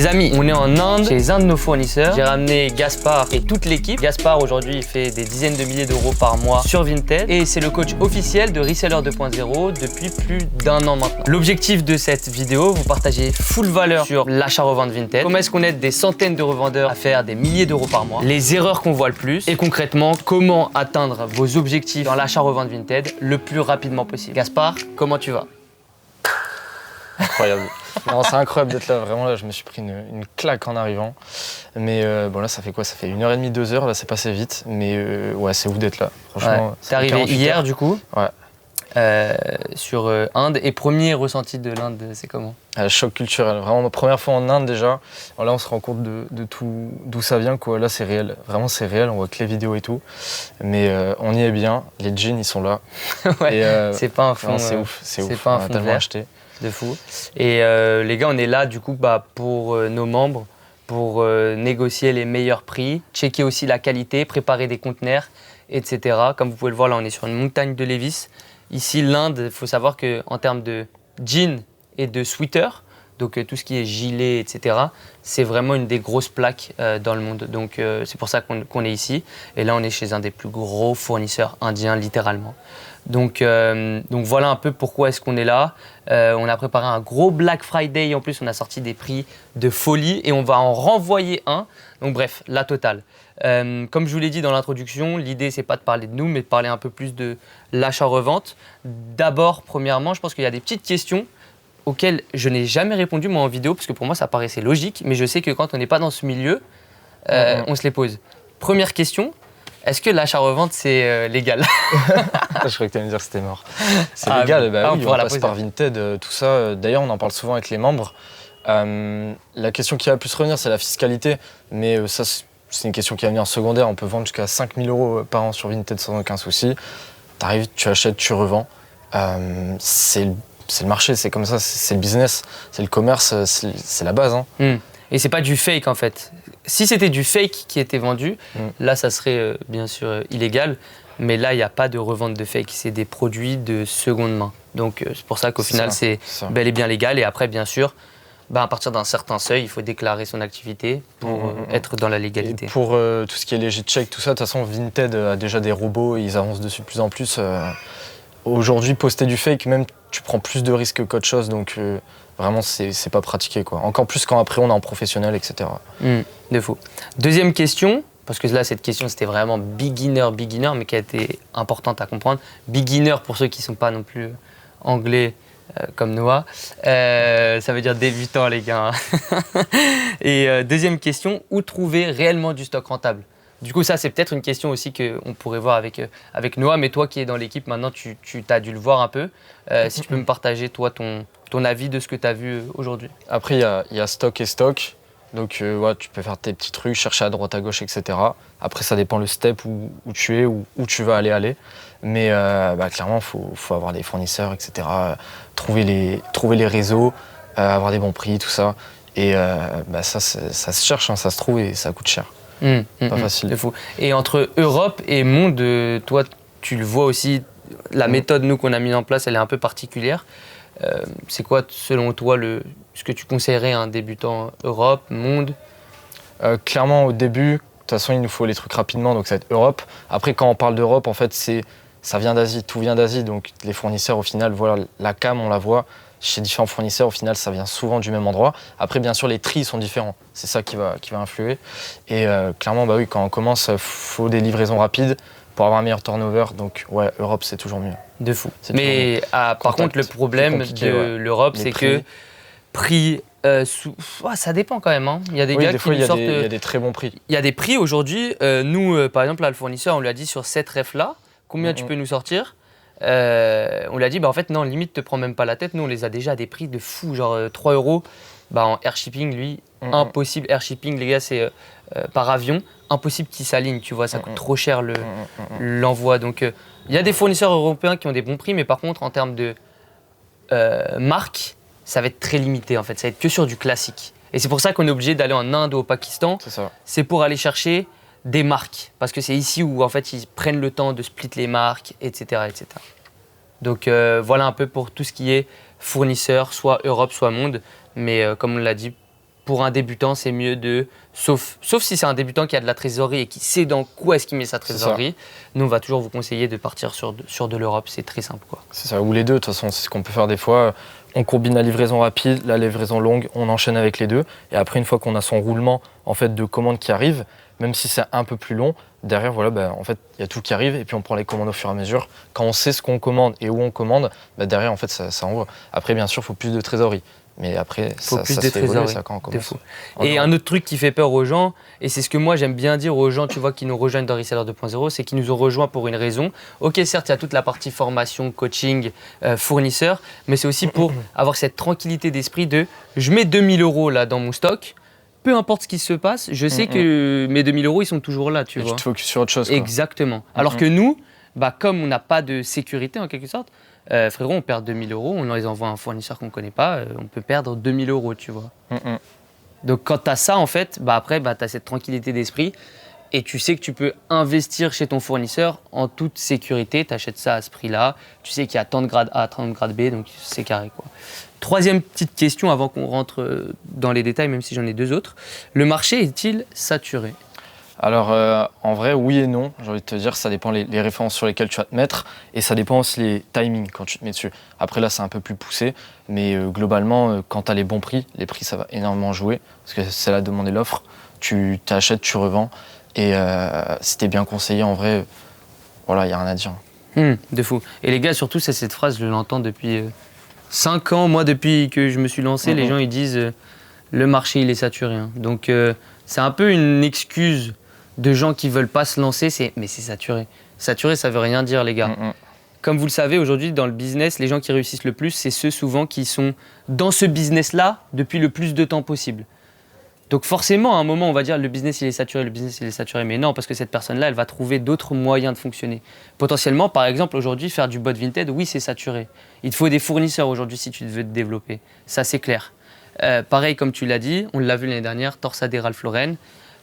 Les amis, on est en Inde chez un de nos fournisseurs. J'ai ramené Gaspard et toute l'équipe. Gaspard aujourd'hui il fait des dizaines de milliers d'euros par mois sur Vinted et c'est le coach officiel de Reseller 2.0 depuis plus d'1 an maintenant. L'objectif de cette vidéo, vous partagez full valeur sur l'achat-revente Vinted. Comment est-ce qu'on aide des centaines de revendeurs à faire des milliers d'euros par mois, les erreurs qu'on voit le plus et concrètement comment atteindre vos objectifs dans l'achat-revente Vinted le plus rapidement possible. Gaspard, comment tu vas? Incroyable. Non, c'est incroyable d'être là. Vraiment, là, je me suis pris une claque en arrivant. Mais bon, là, ça fait quoi? Ça fait 1h30, 2h. Là, c'est passé vite. Mais ouais, c'est ouf d'être là. Franchement, ouais. T'es arrivé hier, du coup? Ouais. Sur Inde. Et premier ressenti de l'Inde, c'est comment? Choc culturel. Vraiment, ma première fois en Inde déjà. Alors là, on se rend compte de tout, d'où ça vient, quoi. Là, c'est réel. Vraiment, c'est réel. On voit que les vidéos et tout. Mais on y est bien. Les jeans, ils sont là. Ouais, c'est pas un fond. Non, c'est ouf. C'est ouf. Pas un on fond a tellement vert. acheté. De fou. Et les gars, on est là du coup pour nos membres, pour négocier les meilleurs prix, checker aussi la qualité, préparer des conteneurs, etc. Comme vous pouvez le voir, là, on est sur une montagne de Levi's. Ici, l'Inde, il faut savoir qu'en termes de jeans et de sweaters, donc tout ce qui est gilet, etc., c'est vraiment une des grosses plaques dans le monde. Donc c'est pour ça qu'on est ici. Et là, on est chez un des plus gros fournisseurs indiens, littéralement. Donc voilà un peu pourquoi est-ce qu'on est là. On a préparé un gros Black Friday. En plus, on a sorti des prix de folie et on va en renvoyer un. Donc bref, la totale. Comme je vous l'ai dit dans l'introduction, l'idée, c'est pas de parler de nous, mais de parler un peu plus de l'achat-revente. D'abord, premièrement, je pense qu'il y a des petites questions auxquelles je n'ai jamais répondu moi en vidéo, parce que pour moi, ça paraissait logique, mais je sais que quand on n'est pas dans ce milieu, on se les pose. Première question. Est-ce que l'achat-revente, c'est légal? Je croyais que tu allais me dire que c'était mort. C'est légal, oui, on passe par Vinted, tout ça. D'ailleurs, on en parle souvent avec les membres. La question qui va plus revenir, c'est la fiscalité. Mais ça, c'est une question qui va venir en secondaire. On peut vendre jusqu'à 5 000 euros par an sur Vinted sans aucun souci. Tu arrives, tu achètes, tu revends. C'est le marché, c'est comme ça, c'est le business, c'est le commerce, c'est la base. Hein. Et c'est pas du fake en fait. Si c'était du fake qui était vendu, là ça serait bien sûr illégal. Mais là il n'y a pas de revente de fake, c'est des produits de seconde main. Donc c'est pour ça qu'au final c'est bel et bien légal. Et après bien sûr, à partir d'un certain seuil, il faut déclarer son activité pour être dans la légalité. Et pour tout ce qui est léger check, tout ça, de toute façon Vinted a déjà des robots, et ils avancent dessus de plus en plus. Aujourd'hui, poster du fake, même tu prends plus de risques qu'autre chose, donc vraiment c'est pas pratiqué, quoi. Encore plus quand après on est en professionnel, etc. De fou. Deuxième question, parce que là cette question c'était vraiment beginner, mais qui a été importante à comprendre. Beginner pour ceux qui sont pas non plus anglais comme Noah, ça veut dire débutant les gars. Et deuxième question, où trouver réellement du stock rentable? Du coup, ça, c'est peut-être une question aussi qu'on pourrait voir avec Noah, mais toi qui es dans l'équipe, maintenant, tu as dû le voir un peu. Si tu peux me partager, toi, ton avis de ce que tu as vu aujourd'hui. Après, il y a stock et stock. Donc, tu peux faire tes petits trucs, chercher à droite, à gauche, etc. Après, ça dépend le step où tu es, où tu vas aller. Mais clairement, il faut avoir des fournisseurs, etc. Trouver les réseaux, avoir des bons prix, tout ça. Et ça se cherche, hein, ça se trouve et ça coûte cher. Pas facile. C'est fou. Et entre Europe et monde, toi, tu le vois aussi, la méthode nous qu'on a mise en place, elle est un peu particulière. C'est quoi, selon toi, ce que tu conseillerais à un débutant Europe, monde? Clairement, au début, de toute façon, il nous faut les trucs rapidement, donc ça va être Europe. Après, quand on parle d'Europe, en fait, ça vient d'Asie, tout vient d'Asie. Donc les fournisseurs, au final, voilà, la cam, on la voit. Chez différents fournisseurs, au final, ça vient souvent du même endroit. Après, bien sûr, les tris sont différents. C'est ça qui va influer. Et clairement, oui, quand on commence, il faut des livraisons rapides pour avoir un meilleur turnover. Donc, ouais, Europe, c'est toujours mieux. De fou. Mais par contre, le problème de l'Europe, c'est que prix... ça dépend quand même. Hein. Il y a des gars qui nous sortent... Il y a des très bons prix. Il y a des prix aujourd'hui. Nous, par exemple, là, le fournisseur, on lui a dit sur cette ref-là, combien tu peux nous sortir? On lui a dit, en fait, non, limite, te prends même pas la tête. Nous, on les a déjà à des prix de fou, genre 3 euros. En air shipping, lui, impossible. Air shipping, les gars, c'est par avion. Impossible qu'ils s'alignent, tu vois, ça coûte trop cher l'envoi. Donc, il y a des fournisseurs européens qui ont des bons prix, mais par contre, en termes de marque, ça va être très limité, en fait. Ça va être que sur du classique. Et c'est pour ça qu'on est obligé d'aller en Inde ou au Pakistan. C'est ça. C'est pour aller chercher des marques, parce que c'est ici où en fait ils prennent le temps de split les marques, etc. etc. Donc voilà un peu pour tout ce qui est fournisseur, soit Europe, soit monde. Mais comme on l'a dit, pour un débutant, c'est mieux de... Sauf si c'est un débutant qui a de la trésorerie et qui sait dans quoi est-ce qu'il met sa trésorerie. Nous, on va toujours vous conseiller de partir sur de l'Europe. C'est très simple, quoi. C'est ça, ou les deux. De toute façon, c'est ce qu'on peut faire des fois. On combine la livraison rapide, la livraison longue, on enchaîne avec les deux. Et après, une fois qu'on a son roulement en fait, de commandes qui arrive, même si c'est un peu plus long, derrière, voilà, en fait, il y a tout qui arrive et puis on prend les commandes au fur et à mesure. Quand on sait ce qu'on commande et où on commande, derrière, en fait, ça envoie. Après, bien sûr, il faut plus de trésorerie. Mais après, ça se fait évoluer, ça, quand on commence. Et un autre truc qui fait peur aux gens, et c'est ce que moi j'aime bien dire aux gens, tu vois, qui nous rejoignent dans Reseller 2.0, c'est qu'ils nous ont rejoints pour une raison. Ok, certes, il y a toute la partie formation, coaching, fournisseur, mais c'est aussi pour avoir cette tranquillité d'esprit de je mets 2000 € là dans mon stock, peu importe ce qui se passe, je sais que mes 2000 € ils sont toujours là, tu vois. Tu te focuses sur autre chose, quoi. Exactement. Alors que nous, comme on n'a pas de sécurité en quelque sorte, frérot, on perd 2000 €, on les envoie à un fournisseur qu'on ne connaît pas, on peut perdre 2000 €, tu vois. Donc quand tu as ça, en fait, après, tu as cette tranquillité d'esprit et tu sais que tu peux investir chez ton fournisseur en toute sécurité. Tu achètes ça à ce prix-là, tu sais qu'il y a tant de grade A, tant de grade B, donc c'est carré, quoi. Troisième petite question avant qu'on rentre dans les détails, même si j'en ai deux autres. Le marché est-il saturé ? Alors, en vrai, oui et non. J'ai envie de te dire, ça dépend les références sur lesquelles tu vas te mettre et ça dépend aussi les timings quand tu te mets dessus. Après, là, c'est un peu plus poussé, mais globalement, quand tu as les bons prix, ça va énormément jouer parce que c'est la demande et l'offre. Tu t'achètes, tu revends et si tu es bien conseillé, en vrai, voilà, il n'y a rien à dire. De fou. Et les gars, surtout, cette phrase, je l'entends depuis 5 ans. Moi, depuis que je me suis lancé, les gens ils disent le marché, il est saturé. Hein. Donc, c'est un peu une excuse de gens qui veulent pas se lancer, mais c'est saturé. Saturé, ça veut rien dire, les gars. Comme vous le savez, aujourd'hui, dans le business, les gens qui réussissent le plus, c'est ceux souvent qui sont dans ce business-là depuis le plus de temps possible. Donc forcément, à un moment, on va dire le business, il est saturé. Mais non, parce que cette personne-là, elle va trouver d'autres moyens de fonctionner. Potentiellement, par exemple, aujourd'hui, faire du bot Vinted, oui, c'est saturé. Il te faut des fournisseurs aujourd'hui si tu veux te développer. Ça, c'est clair. Pareil, comme tu l'as dit, on l'a vu l'année dernière, Torsade et Ralph Lauren.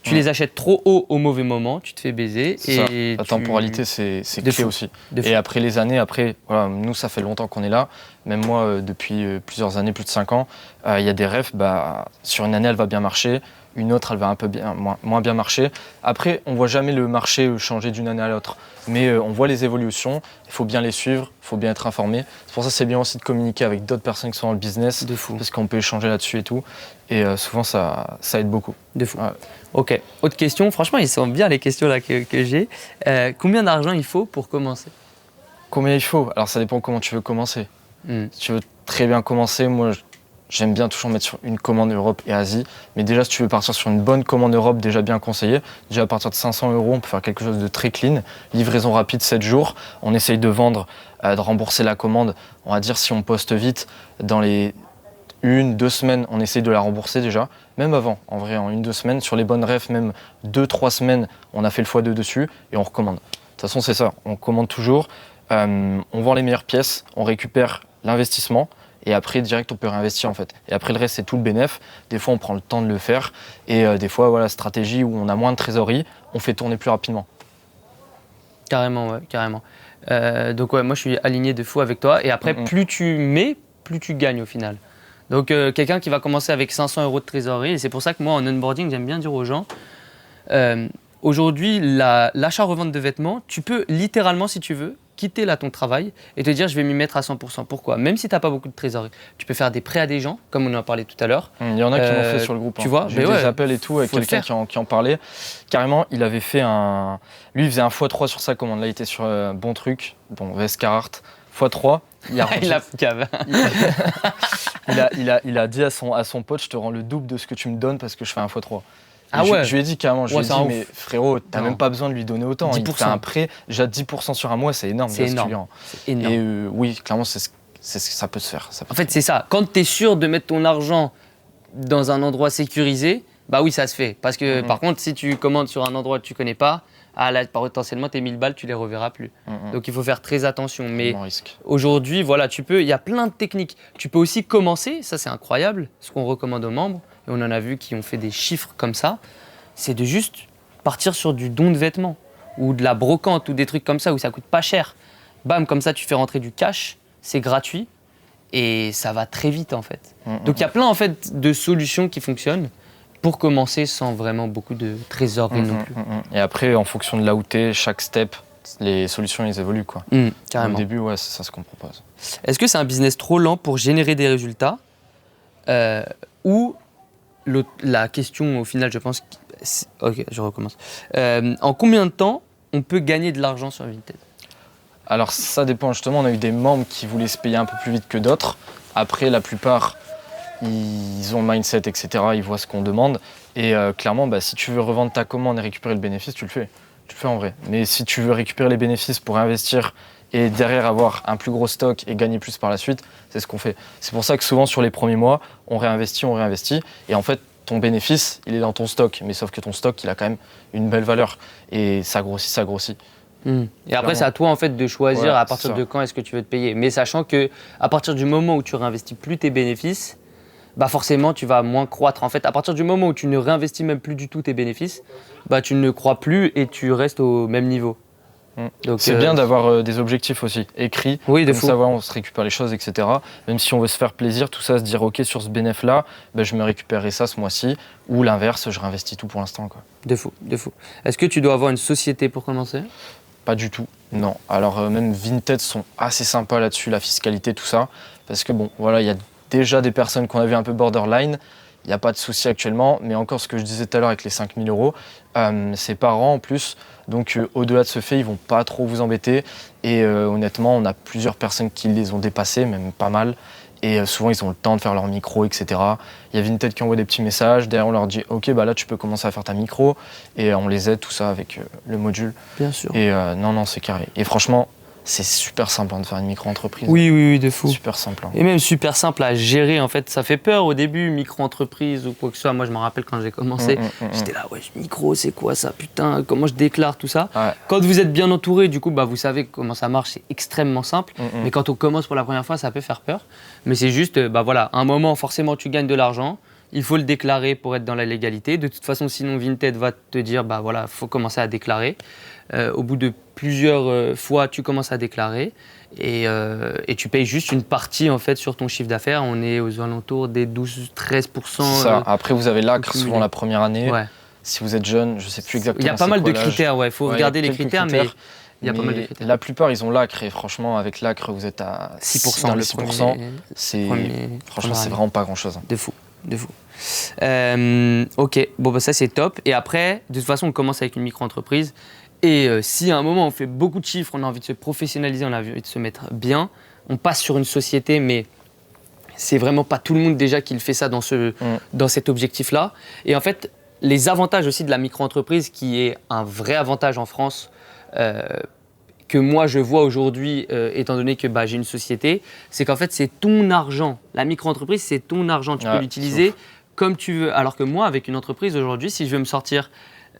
Tu les achètes trop haut au mauvais moment, tu te fais baiser. Et la temporalité, c'est clé aussi. Et après les années, voilà, nous, ça fait longtemps qu'on est là. Même moi, depuis plusieurs années, plus de 5 ans, il y a des refs, sur une année, elle va bien marcher. Une autre, elle va un peu moins bien marcher. Après, on ne voit jamais le marché changer d'une année à l'autre. Mais on voit les évolutions, il faut bien les suivre, il faut bien être informé. C'est pour ça que c'est bien aussi de communiquer avec d'autres personnes qui sont dans le business. De fou. Parce qu'on peut échanger là-dessus et tout. Et souvent, ça aide beaucoup. De fou. Ouais. Ok. Autre question. Franchement, ils sont bien les questions là que j'ai. Combien d'argent il faut pour commencer ? Combien il faut ? Alors, ça dépend comment tu veux commencer. Si tu veux très bien commencer, moi, j'aime bien toujours mettre sur une commande Europe et Asie. Mais déjà, si tu veux partir sur une bonne commande Europe déjà bien conseillée, déjà à partir de 500 €, on peut faire quelque chose de très clean. Livraison rapide, 7 jours. On essaye de vendre, de rembourser la commande. On va dire, si on poste vite, dans les 1-2 semaines, on essaye de la rembourser déjà. Même avant, en vrai, en 1-2 semaines. Sur les bonnes refs, même 2-3 semaines, on a fait le x2 dessus et on recommande. De toute façon, c'est ça. On commande toujours. On vend les meilleures pièces. On récupère l'investissement. Et après, direct, on peut réinvestir en fait. Et après, le reste, c'est tout le bénéf. Des fois, on prend le temps de le faire. Et des fois, voilà, stratégie où on a moins de trésorerie, on fait tourner plus rapidement. Carrément, ouais, carrément. Donc, ouais, moi, je suis aligné de fou avec toi. Et après, plus tu mets, plus tu gagnes au final. Donc, quelqu'un qui va commencer avec 500 € de trésorerie, et c'est pour ça que moi, en onboarding, j'aime bien dire aux gens, aujourd'hui, l'achat-revente de vêtements, tu peux littéralement, si tu veux, quitter là ton travail et te dire je vais m'y mettre à 100%. Pourquoi ? Même si tu n'as pas beaucoup de trésorerie, tu peux faire des prêts à des gens, comme on en a parlé tout à l'heure. Il y en a qui l'ont fait sur le groupe. Tu vois, j'ai eu des appels et tout avec quelqu'un qui en parlait. Carrément, il avait fait lui, il faisait un x3 sur sa commande. Là, il était sur bon truc, veste Carhartt, x3. Il a dit à son pote, je te rends le double de ce que tu me donnes parce que je fais un x3. Je lui ai dit carrément, mais frérot, t'as même pas besoin de lui donner autant. 10%. Il fait un prêt, déjà 10% sur un mois, c'est énorme. C'est énorme. Et oui, clairement, ça peut se faire. En fait, c'est ça. Quand t'es sûr de mettre ton argent dans un endroit sécurisé, oui, ça se fait. Parce que par contre, si tu commandes sur un endroit que tu connais pas, là, potentiellement, tes 1000 balles, tu les reverras plus. Donc, il faut faire très attention. Mais aujourd'hui, voilà, il y a plein de techniques. Tu peux aussi commencer, ça c'est incroyable, ce qu'on recommande aux membres, et on en a vu qui ont fait des chiffres comme ça, c'est de juste partir sur du don de vêtements ou de la brocante ou des trucs comme ça où ça coûte pas cher. Bam, comme ça, tu fais rentrer du cash, c'est gratuit. et ça va très vite en fait. Donc il y a plein en fait de solutions qui fonctionnent pour commencer sans vraiment beaucoup de trésorerie non plus. Et après, en fonction de là où t'es, chaque step, les solutions ils évoluent quoi. Carrément. Au début, ouais, c'est ça ce qu'on propose. Est-ce que c'est un business trop lent pour générer des résultats ou la question au final, je pense. Ok, je recommence. En combien de temps on peut gagner de l'argent sur Vinted? Alors ça dépend justement, on a eu des membres qui voulaient se payer un peu plus vite que d'autres. Après la plupart, ils ont le mindset, etc. Ils voient ce qu'on demande. Et clairement, si tu veux revendre ta commande et récupérer le bénéfice, tu le fais. Tu le fais en vrai. Mais si tu veux récupérer les bénéfices pour investir et derrière avoir un plus gros stock et gagner plus par la suite, c'est ce qu'on fait. C'est pour ça que souvent sur les premiers mois, on réinvestit. Et en fait, ton bénéfice, il est dans ton stock. Mais sauf que ton stock, il a quand même une belle valeur. Et ça grossit. Et après, c'est à toi en fait de choisir à partir de quand est-ce que tu veux te payer. Mais sachant que à partir du moment où tu réinvestis plus tes bénéfices, forcément tu vas moins croître. En fait, à partir du moment où tu ne réinvestis même plus du tout tes bénéfices, tu ne crois plus et tu restes au même niveau. Donc, c'est bien d'avoir des objectifs aussi écrits, comme ça on se récupère les choses, etc. Même si on veut se faire plaisir, tout ça, se dire ok sur ce bénéfice-là, je me récupérerai ça ce mois-ci, ou l'inverse, je réinvestis tout pour l'instant. De fou. Est-ce que tu dois avoir une société pour commencer ? Pas du tout, non. Alors même Vinted sont assez sympas là-dessus, la fiscalité, tout ça, parce que il y a déjà des personnes qu'on a vu un peu borderline. Il n'y a pas de souci actuellement, mais encore ce que je disais tout à l'heure avec les 5 000 €, c'est par an en plus. Donc au-delà de ce fait, ils ne vont pas trop vous embêter. Et honnêtement, on a plusieurs personnes qui les ont dépassés, même pas mal. Et souvent, ils ont le temps de faire leur micro, etc. Il y a Vinted qui envoie des petits messages. Derrière, on leur dit « Ok, là, tu peux commencer à faire ta micro. » Et on les aide, tout ça, avec le module. Bien sûr. Et non, c'est carré. Et franchement, c'est super simple de faire une micro-entreprise. Oui, de fou. Super simple. Et même super simple à gérer, en fait. Ça fait peur au début, micro-entreprise ou quoi que ce soit. Moi, je me rappelle quand j'ai commencé, j'étais là, micro, c'est quoi ça, putain, comment je déclare tout ça. Quand vous êtes bien entouré, du coup, vous savez comment ça marche, c'est extrêmement simple. Mais quand on commence pour la première fois, ça peut faire peur. Mais c'est juste, à un moment, forcément, tu gagnes de l'argent. Il faut le déclarer pour être dans la légalité. De toute façon, sinon, Vinted va te dire, faut commencer à déclarer. Au bout de plusieurs fois, tu commences à déclarer et tu payes juste une partie en fait sur ton chiffre d'affaires. On est aux alentours des 12-13%. C'est ça. Après, vous avez l'ACRE souvent la première année. Si vous êtes jeune, je ne sais plus exactement. Il y a pas mal de critères, il faut regarder les critères, mais il y a pas mal de critères. La plupart, ils ont l'ACRE et franchement, avec l'ACRE, vous êtes à 6%. Dans les 6%. Franchement, c'est vraiment pas grand-chose. De fou. Ok, ça c'est top. Et après, de toute façon, on commence avec une micro-entreprise. Et si à un moment on fait beaucoup de chiffres, on a envie de se professionnaliser, on a envie de se mettre bien, on passe sur une société, mais c'est vraiment pas tout le monde déjà qui le fait ça dans cet objectif-là. Et en fait, les avantages aussi de la micro-entreprise, qui est un vrai avantage en France, que moi je vois aujourd'hui, étant donné que j'ai une société, c'est qu'en fait c'est ton argent. La micro-entreprise, c'est ton argent, tu peux l'utiliser comme tu veux. Alors que moi, avec une entreprise aujourd'hui, si je veux me sortir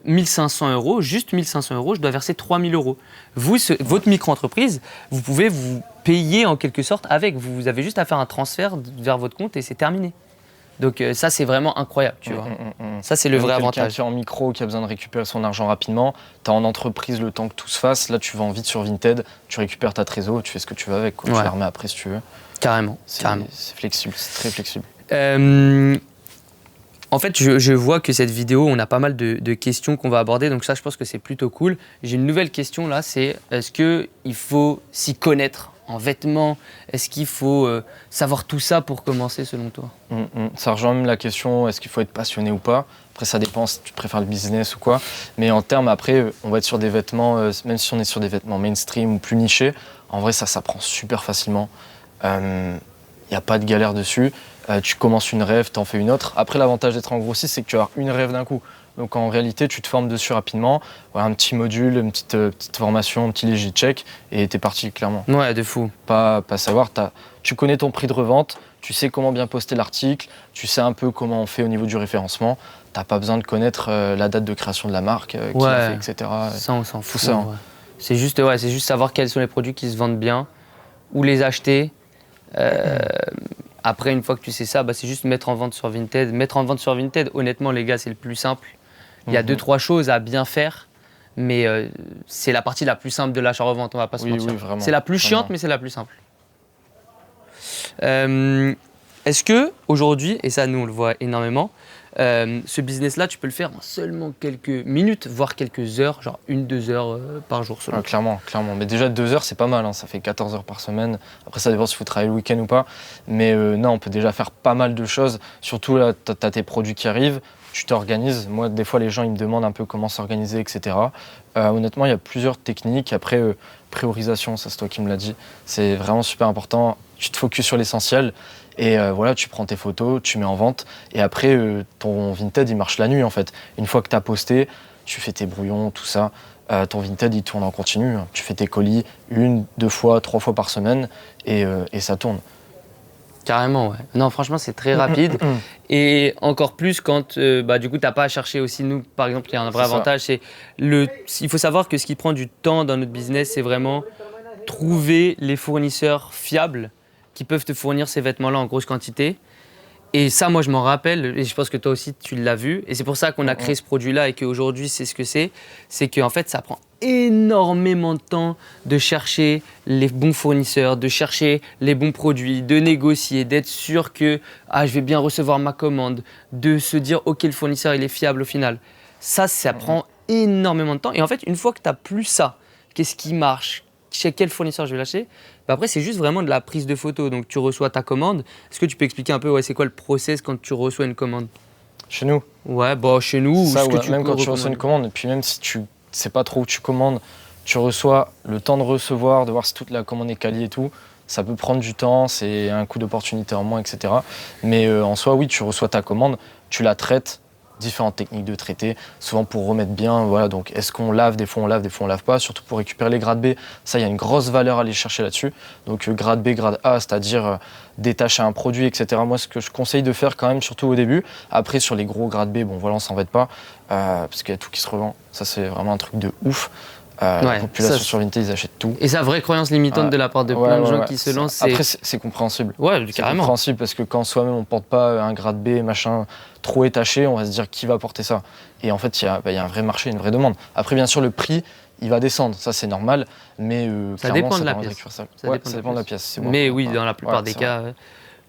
1 500 €, juste 1 500 €, je dois verser 3 000 €. Vous, votre micro-entreprise, vous pouvez vous payer en quelque sorte avec. Vous avez juste à faire un transfert vers votre compte et c'est terminé. Donc ça, c'est vraiment incroyable, tu vois. Ça, c'est le vrai avantage. Quelqu'un qui est en micro, qui a besoin de récupérer son argent rapidement, tu as en entreprise le temps que tout se fasse. Là, tu vas en vite sur Vinted, tu récupères ta trésor, tu fais ce que tu veux avec. Tu la remets après si tu veux. Carrément. C'est flexible, c'est très flexible. En fait, je vois que cette vidéo, on a pas mal de questions qu'on va aborder, donc ça, je pense que c'est plutôt cool. J'ai une nouvelle question là, c'est est-ce qu'il faut s'y connaître en vêtements? Est-ce qu'il faut savoir tout ça pour commencer selon toi? Ça rejoint même la question, est-ce qu'il faut être passionné ou pas? Après, ça dépend si tu préfères le business ou quoi. Mais en termes, après, on va être sur des vêtements, même si on est sur des vêtements mainstream ou plus nichés, en vrai, ça s'apprend super facilement. Il n'y a pas de galère dessus. Tu commences une rêve, tu en fais une autre. Après, l'avantage d'être en grossiste, c'est que tu vas avoir une rêve d'un coup. Donc en réalité, tu te formes dessus rapidement. Un petit module, une petite formation, un petit léger check, et t'es parti, clairement. Ouais, de fou. Pas savoir, tu connais ton prix de revente, tu sais comment bien poster l'article, tu sais un peu comment on fait au niveau du référencement. T'as pas besoin de connaître la date de création de la marque, qui l'a fait, etc. Ça, on s'en fout. Ça, ouais. C'est juste savoir quels sont les produits qui se vendent bien, où les acheter. Après, une fois que tu sais ça, c'est juste mettre en vente sur Vinted. Mettre en vente sur Vinted, honnêtement, les gars, c'est le plus simple. Il y a 2-3 choses à bien faire, mais c'est la partie la plus simple de l'achat-revente, on va pas se mentir. Oui, vraiment, c'est la plus chiante, mais c'est la plus simple. Est-ce que aujourd'hui, et ça nous on le voit énormément, ce business-là, tu peux le faire en seulement quelques minutes, voire quelques heures, genre 1-2 heures par jour selon. Clairement. Mais déjà 2 heures, c'est pas mal, hein. Ça fait 14 heures par semaine. Après, ça dépend si vous travaillez le week-end ou pas. Mais non, on peut déjà faire pas mal de choses. Surtout là, tu as tes produits qui arrivent, tu t'organises. Moi, des fois, les gens ils me demandent un peu comment s'organiser, etc. Honnêtement, il y a plusieurs techniques. Après, priorisation, ça c'est toi qui me l'as dit. C'est vraiment super important. Tu te focuses sur l'essentiel. Et voilà, tu prends tes photos, tu mets en vente. Et après, ton Vinted, il marche la nuit en fait. Une fois que tu as posté, tu fais tes brouillons, tout ça. Ton Vinted, il tourne en continu. Tu fais tes colis 1, 2 fois, 3 fois par semaine et ça tourne. Carrément, ouais. Non, franchement, c'est très rapide. Et encore plus quand, du coup, tu n'as pas à chercher aussi. Nous, par exemple, il y a un vrai avantage. Il faut savoir que ce qui prend du temps dans notre business, c'est vraiment trouver les fournisseurs fiables qui peuvent te fournir ces vêtements-là en grosse quantité. Et ça, moi, je m'en rappelle, et je pense que toi aussi, tu l'as vu. Et c'est pour ça qu'on a créé ce produit-là et qu'aujourd'hui, c'est ce que c'est. C'est qu'en fait, ça prend énormément de temps de chercher les bons fournisseurs, de chercher les bons produits, de négocier, d'être sûr que je vais bien recevoir ma commande, de se dire « Ok, le fournisseur, il est fiable au final ». Ça prend énormément de temps. Et en fait, une fois que tu n'as plus ça, qu'est-ce qui marche ? Chez quel fournisseur je vais lâcher ? Après, c'est juste vraiment de la prise de photo. Donc, tu reçois ta commande. Est-ce que tu peux expliquer un peu c'est quoi le process quand tu reçois une commande ? Chez nous ? Ouais, chez nous. Ça, même quand tu reçois une commande, et puis même si tu ne sais pas trop où tu commandes, tu reçois le temps de recevoir, de voir si toute la commande est quali et tout. Ça peut prendre du temps, c'est un coût d'opportunité en moins, etc. Mais en soi, oui, tu reçois ta commande, tu la traites. Différentes techniques de traiter, souvent pour remettre bien, voilà, donc est-ce qu'on lave, des fois on lave pas, surtout pour récupérer les grades B, ça il y a une grosse valeur à aller chercher là-dessus, donc grade B, grade A, c'est-à-dire détacher un produit, etc. Moi ce que je conseille de faire quand même, surtout au début, après sur les gros grades B, bon voilà on s'embête pas, parce qu'il y a tout qui se revend, ça c'est vraiment un truc de ouf. La population sur Vinted, ils achètent tout. Et ça, vraie croyance limitante de la part de plein de gens qui se lancent. Après, c'est compréhensible. Ouais, c'est carrément. compréhensible parce que quand soi-même on ne porte pas un grade B, machin, trop étaché, on va se dire qui va porter ça. Et en fait, il y a un vrai marché, une vraie demande. Après, bien sûr, le prix, il va descendre, ça c'est normal, mais ça dépend de la pièce. Ça dépend de la pièce. Mais oui, dans la plupart des cas,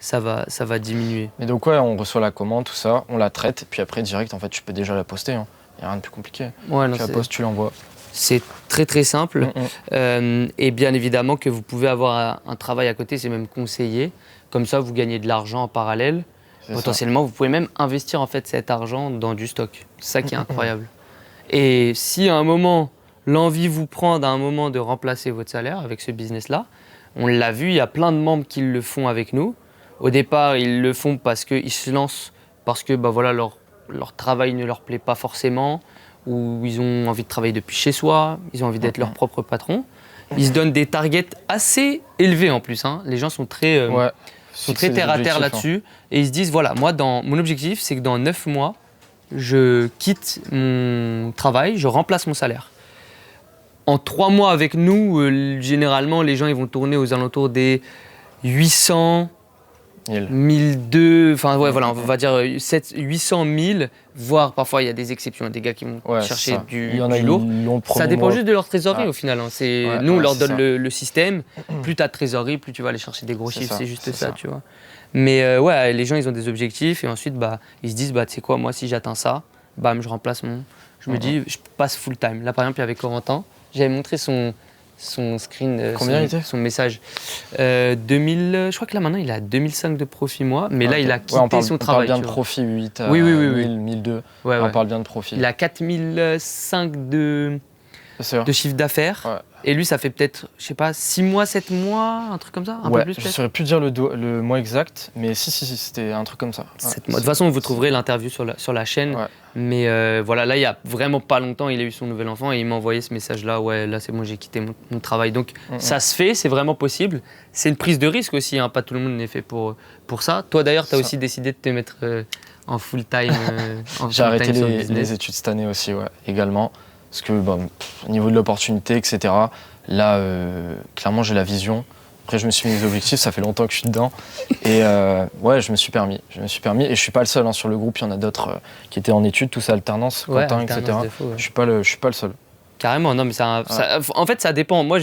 ça va diminuer. Mais donc on reçoit la commande, tout ça, on la traite, et puis après, direct, en fait, tu peux déjà la poster. Il n'y a rien de plus compliqué. Tu la postes, tu l'envoies. C'est très très simple et bien évidemment que vous pouvez avoir un travail à côté, c'est même conseillé. Comme ça, vous gagnez de l'argent en parallèle. Potentiellement, vous pouvez même investir en fait cet argent dans du stock. C'est ça qui est incroyable. Et si à un moment, l'envie vous prend d'un moment de remplacer votre salaire avec ce business-là, on l'a vu, il y a plein de membres qui le font avec nous. Au départ, ils le font parce qu'ils se lancent, parce que leur travail ne leur plaît pas forcément, où ils ont envie de travailler depuis chez soi, ils ont envie d'être leur propre patron. Ils se donnent des targets assez élevés en plus. Les gens sont très terre à terre là-dessus. Et ils se disent, voilà, moi, mon objectif, c'est que dans 9 mois, je quitte mon travail, je remplace mon salaire. En 3 mois avec nous, généralement, les gens ils vont tourner aux alentours des 800, 1002, enfin voilà, on va dire 800 000, voire parfois il y a des exceptions, des gars qui vont chercher du lourd. Ça dépend juste de leur trésorerie au final. Nous on leur donne le système, plus tu as de trésorerie, plus tu vas aller chercher des gros chiffres, c'est juste ça, tu vois. Mais les gens ils ont des objectifs et ensuite ils se disent tu sais quoi, moi si j'atteins ça, je remplace je me dis je passe full time. Là par exemple il y avait Corentin, j'avais montré son screen, son message. 2000, je crois que là maintenant il a 2005 de profit mois, mais là il a quitté son travail. On parle bien de profit, 8 à 1002, on parle bien de profit. Il a 4005 de chiffre d'affaires. Et lui, ça fait peut-être, 6 mois, 7 mois, un truc comme ça, un peu plus peut-être. Je ne saurais plus dire le mois exact, mais si, c'était un truc comme ça. 7 mois. De toute façon, vous trouverez l'interview sur la chaîne. Mais là, il y a vraiment pas longtemps, il a eu son nouvel enfant et il m'a envoyé ce message-là. Ouais, là, c'est bon, j'ai quitté mon travail. Donc, ça se fait, c'est vraiment possible. C'est une prise de risque aussi, pas tout le monde n'est fait pour ça. Toi, d'ailleurs, tu as aussi décidé de te mettre en full-time. J'ai arrêté les études cette année aussi, également. Parce que au niveau de l'opportunité, etc., là, clairement, j'ai la vision. Après, je me suis mis des objectifs, ça fait longtemps que je suis dedans. Et je me suis permis. Et je ne suis pas le seul. Sur le groupe, il y en a d'autres qui étaient en études, tous alternance, Quentin, etc. Je ne suis pas le seul. Carrément, non mais en fait ça dépend. Moi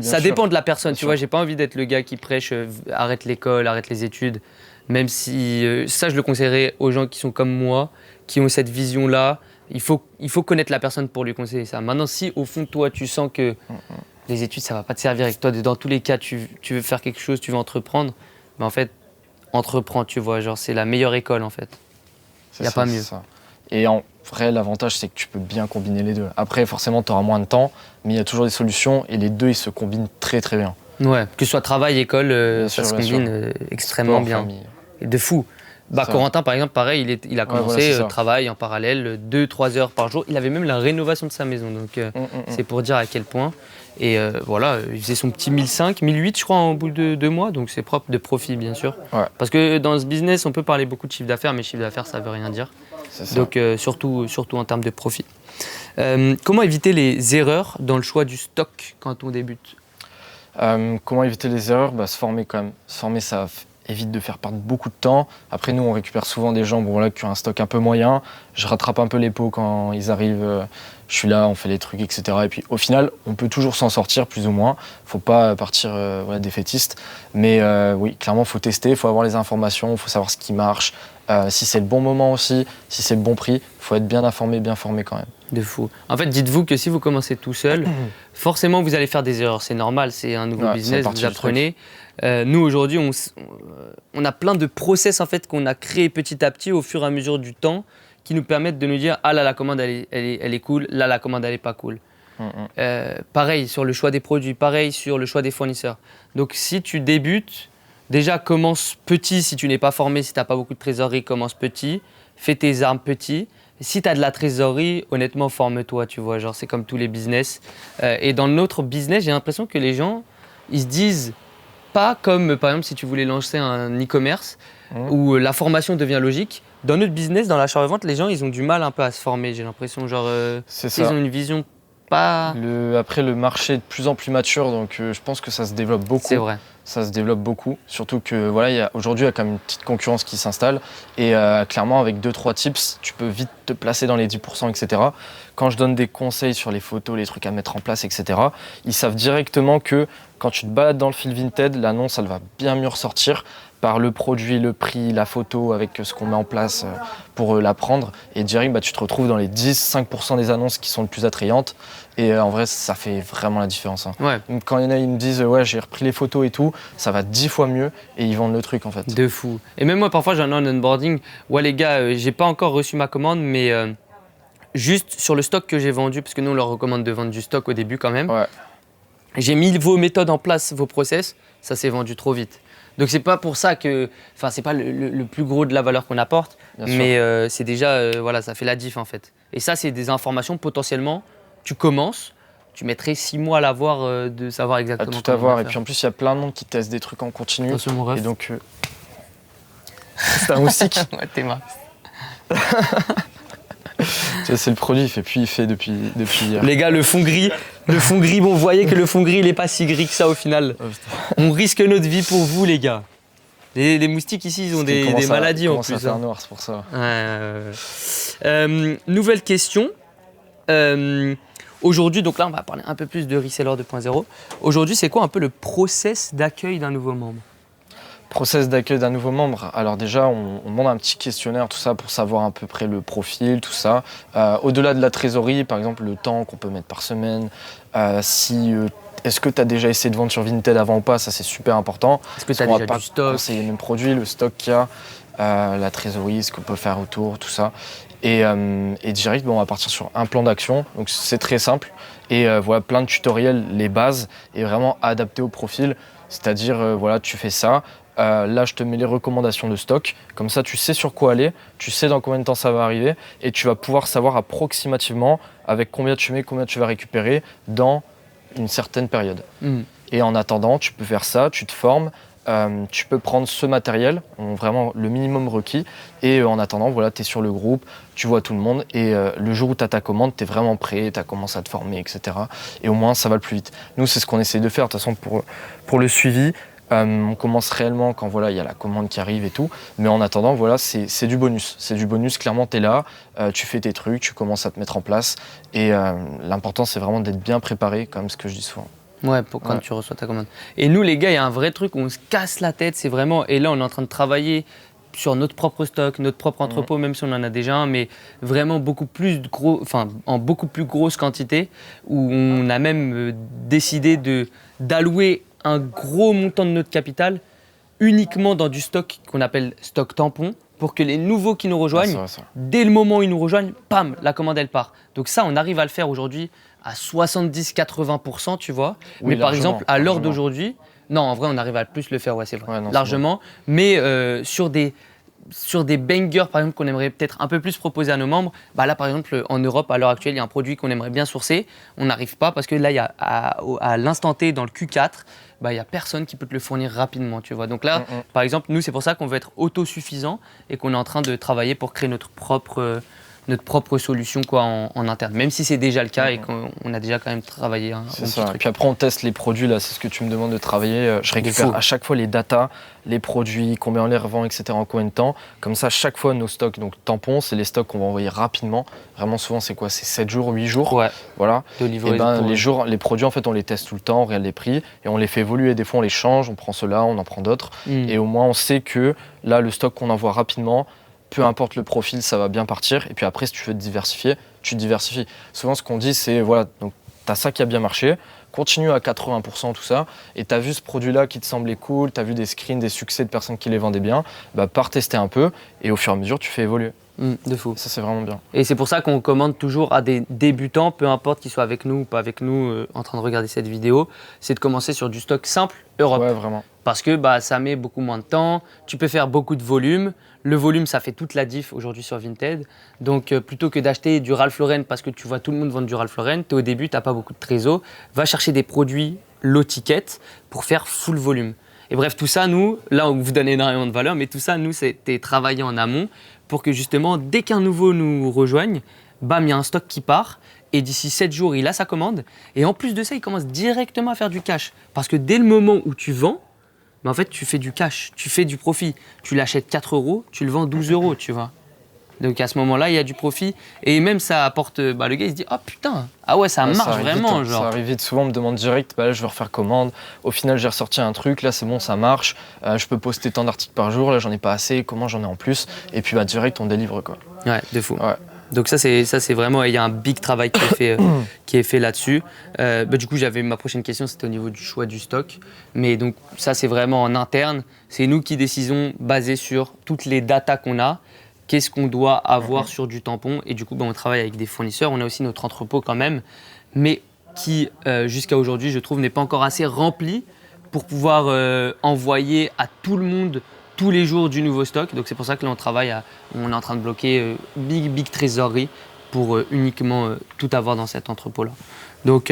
ça dépend de la personne, tu vois, j'ai pas envie d'être le gars qui prêche arrête l'école, arrête les études, même si ça je le conseillerais aux gens qui sont comme moi, qui ont cette vision-là. Il faut connaître la personne pour lui conseiller ça. Maintenant si au fond de toi tu sens que les études ça va pas te servir et que toi dans tous les cas tu veux faire quelque chose, tu veux entreprendre, mais en fait entreprends, tu vois, genre c'est la meilleure école en fait. Il n'y a pas mieux. Ça. Et en vrai, l'avantage, c'est que tu peux bien combiner les deux. Après, forcément, tu auras moins de temps, mais il y a toujours des solutions et les deux, ils se combinent très très bien. Ouais, que ce soit travail, école, ça se combine extrêmement bien. Famille. Et de fou. Corentin, par exemple, pareil, il a commencé travail en parallèle, 2-3 heures par jour. Il avait même la rénovation de sa maison, donc c'est pour dire à quel point. Et voilà, il faisait son petit 1005, 1008 je crois au bout de 2 mois, donc c'est propre de profit bien sûr. Ouais. Parce que dans ce business, on peut parler beaucoup de chiffre d'affaires, mais chiffre d'affaires ça veut rien dire. Donc surtout en termes de profit. Comment éviter les erreurs dans le choix du stock quand on débute ? Comment éviter les erreurs ? Se former quand même. Se former, ça évite de faire perdre beaucoup de temps. Après, nous, on récupère souvent des gens qui ont un stock un peu moyen. Je rattrape un peu les pots quand ils arrivent. Je suis là, on fait les trucs, etc. Et puis, au final, on peut toujours s'en sortir, plus ou moins. Faut pas partir défaitiste. Mais oui, clairement, faut tester, il faut avoir les informations, il faut savoir ce qui marche. Si c'est le bon moment aussi, si c'est le bon prix, il faut être bien informé, bien formé quand même. De fou. En fait, dites-vous que si vous commencez tout seul, forcément, vous allez faire des erreurs. C'est normal, c'est un nouveau business, vous apprenez. Nous, aujourd'hui, on a plein de process en fait, qu'on a créés petit à petit au fur et à mesure du temps qui nous permettent de nous dire « Ah là, la commande, elle est cool. Là, la commande, elle n'est pas cool. » Pareil sur le choix des produits, pareil sur le choix des fournisseurs. Donc, si tu débutes, déjà, commence petit si tu n'es pas formé, si tu n'as pas beaucoup de trésorerie, commence petit. Fais tes armes petit. Si tu as de la trésorerie, honnêtement, forme-toi, tu vois. Genre, c'est comme tous les business. Et dans notre business, j'ai l'impression que les gens, ils se disent pas comme, par exemple, si tu voulais lancer un e-commerce où la formation devient logique. Dans notre business, dans l'achat-revente, les gens, ils ont du mal un peu à se former. J'ai l'impression, genre, ils ont une vision pas... Après, le marché est de plus en plus mature, donc je pense que ça se développe beaucoup. C'est vrai. Ça se développe beaucoup, surtout que aujourd'hui il y a quand même une petite concurrence qui s'installe et clairement avec 2-3 tips, tu peux vite te placer dans les 10%, etc. Quand je donne des conseils sur les photos, les trucs à mettre en place, etc., ils savent directement que quand tu te balades dans le fil Vinted, l'annonce elle va bien mieux ressortir par le produit, le prix, la photo, avec ce qu'on met en place pour la prendre. Et direct, tu te retrouves dans les 10-5% des annonces qui sont les plus attrayantes. Et en vrai, ça fait vraiment la différence. Ouais. Donc, quand il y en a, ils me disent j'ai repris les photos et tout, ça va 10 fois mieux et ils vendent le truc en fait. De fou. Et même moi, parfois, j'en ai en onboarding. Ouais, les gars, j'ai pas encore reçu ma commande, mais juste sur le stock que j'ai vendu, parce que nous, on leur recommande de vendre du stock au début quand même. Ouais. J'ai mis vos méthodes en place, vos process, ça s'est vendu trop vite. Donc c'est pas pour ça que, enfin c'est pas le plus gros de la valeur qu'on apporte, mais c'est déjà, ça fait la diff en fait. Et ça c'est des informations potentiellement, tu commences, tu mettrais 6 mois à l'avoir de savoir exactement. À tout avoir, et puis en plus il y a plein de monde qui testent des trucs en continu. Attention mon ref. Et donc, c'est un moustique. Ouais, t'es marre. C'est le produit, il fait depuis hier. Les gars, le fond gris, bon, vous voyez que le fond gris, il est pas si gris que ça au final. On risque notre vie pour vous, les gars. Les moustiques ici, ils ont des maladies en plus. Ça fait noir, c'est pour ça. Nouvelle question. Aujourd'hui, donc là, on va parler un peu plus de Reseller 2.0. Aujourd'hui, c'est quoi un peu le process d'accueil d'un nouveau membre ? Process d'accueil d'un nouveau membre. Alors déjà, on demande un petit questionnaire, tout ça, pour savoir à peu près le profil, tout ça. Au-delà de la trésorerie, par exemple, le temps qu'on peut mettre par semaine. Est-ce que tu as déjà essayé de vendre sur Vinted avant ou pas ? Ça, c'est super important. Est-ce que tu as déjà du stock ? Conseiller les mêmes produits, le stock qu'il y a, la trésorerie, ce qu'on peut faire autour, tout ça. Et direct, on va partir sur un plan d'action. Donc c'est très simple. Et plein de tutoriels, les bases, et vraiment adaptés au profil. C'est-à-dire, tu fais ça. Là, je te mets les recommandations de stock. Comme ça, tu sais sur quoi aller, tu sais dans combien de temps ça va arriver et tu vas pouvoir savoir approximativement avec combien tu mets, combien tu vas récupérer dans une certaine période. Et en attendant, tu peux faire ça, tu te formes, tu peux prendre ce matériel, vraiment le minimum requis. Et en attendant, tu es sur le groupe, tu vois tout le monde. Et le jour où tu as ta commande, tu es vraiment prêt, tu as commencé à te former, etc. Et au moins, ça va le plus vite. Nous, c'est ce qu'on essaie de faire. De toute façon, pour le suivi, On commence réellement quand voilà, il y a la commande qui arrive et tout. Mais en attendant, voilà, c'est du bonus. C'est du bonus, clairement, tu es là, tu fais tes trucs, tu commences à te mettre en place. Et l'important, c'est vraiment d'être bien préparé, comme ce que je dis souvent. Ouais, pour quand tu reçois ta commande. Et nous, les gars, il y a un vrai truc où on se casse la tête, c'est vraiment... Et là, on est en train de travailler sur notre propre stock, notre propre entrepôt, même si on en a déjà un, mais vraiment beaucoup plus gros, enfin, en beaucoup plus grosse quantité, où on a même décidé d'allouer un gros montant de notre capital uniquement dans du stock qu'on appelle stock tampon, pour que les nouveaux qui nous rejoignent, dès le moment où ils nous rejoignent, pam, la commande elle part. Donc ça, on arrive à le faire aujourd'hui à 70-80%, tu vois. Oui, mais par exemple, à l'heure d'aujourd'hui, non, en vrai, on arrive à plus le faire, ouais, c'est vrai, largement. Mais sur des bangers, par exemple, qu'on aimerait peut-être un peu plus proposer à nos membres, bah là, par exemple, en Europe, à l'heure actuelle, il y a un produit qu'on aimerait bien sourcer. On n'arrive pas parce que là, il y a à l'instant T, dans le Q4, bah, il n'y a personne qui peut te le fournir rapidement, tu vois. Donc là, par exemple, nous, c'est pour ça qu'on veut être autosuffisant et qu'on est en train de travailler pour créer notre propre solution quoi, en interne, même si c'est déjà le cas et qu'on a déjà quand même travaillé un petit truc. Et puis après, on teste les produits, là, c'est ce que tu me demandes de travailler. Je récupère à chaque fois les datas, les produits, combien on les revend, etc., en combien de temps. Comme ça, chaque fois, nos stocks, donc tampons, c'est les stocks qu'on va envoyer rapidement. Vraiment, souvent, c'est quoi? C'est 7 jours, 8 jours. Ouais. Voilà. De livrer les produits, en fait, on les teste tout le temps, on regarde les prix et on les fait évoluer. Des fois, on les change, on prend ceux-là, on en prend d'autres. Et au moins, on sait que là, le stock qu'on envoie rapidement, peu importe le profil, ça va bien partir. Et puis après, si tu veux te diversifier, tu diversifies. Souvent, ce qu'on dit, c'est voilà, donc tu as ça qui a bien marché, continue à 80%, tout ça, et tu as vu ce produit-là qui te semblait cool, tu as vu des screens, des succès de personnes qui les vendaient bien, bah, pars tester un peu, et au fur et à mesure, tu fais évoluer. De fou. Ça, c'est vraiment bien. Et c'est pour ça qu'on commande toujours à des débutants, peu importe qu'ils soient avec nous ou pas avec nous, en train de regarder cette vidéo, c'est de commencer sur du stock simple Europe. Ouais, vraiment. Parce que bah, ça met beaucoup moins de temps, tu peux faire beaucoup de volume. Le volume, ça fait toute la diff aujourd'hui sur Vinted. Donc, plutôt que d'acheter du Ralph Lauren parce que tu vois tout le monde vendre du Ralph Lauren, tu es au début, tu n'as pas beaucoup de trésor, va chercher des produits low ticket pour faire full volume. Et bref, tout ça, nous, là, on vous donne énormément de valeur, mais tout ça, nous, c'était travaillé en amont pour que justement, dès qu'un nouveau nous rejoigne, bam, il y a un stock qui part. Et d'ici 7 jours, il a sa commande. Et en plus de ça, il commence directement à faire du cash. Parce que dès le moment où tu vends, mais en fait, tu fais du cash, tu fais du profit. Tu l'achètes 4 €, tu le vends 12 €, tu vois. Donc à ce moment-là, il y a du profit. Et même ça apporte, bah, le gars, il se dit, oh putain, ah ouais, ça marche vraiment. Vite, genre. Ça arrive vite, souvent on me demande direct, bah là je vais refaire commande. Au final, j'ai ressorti un truc, là c'est bon, ça marche. Je peux poster tant d'articles par jour, là j'en ai pas assez, comment j'en ai en plus. Et puis bah, direct, on délivre quoi. Ouais, de fou. Ouais. Donc ça c'est vraiment, il y a un big travail qui est fait là-dessus. Bah, du coup, ma prochaine question, c'était au niveau du choix du stock. Mais donc ça, c'est vraiment en interne. C'est nous qui décidons, basé sur toutes les datas qu'on a, qu'est-ce qu'on doit avoir sur du tampon. Et du coup, bah, on travaille avec des fournisseurs. On a aussi notre entrepôt quand même, mais qui, jusqu'à aujourd'hui, je trouve, n'est pas encore assez rempli pour pouvoir envoyer à tout le monde tous les jours du nouveau stock. Donc c'est pour ça que là on est en train de bloquer big trésorerie pour uniquement tout avoir dans cet entrepôt-là. Donc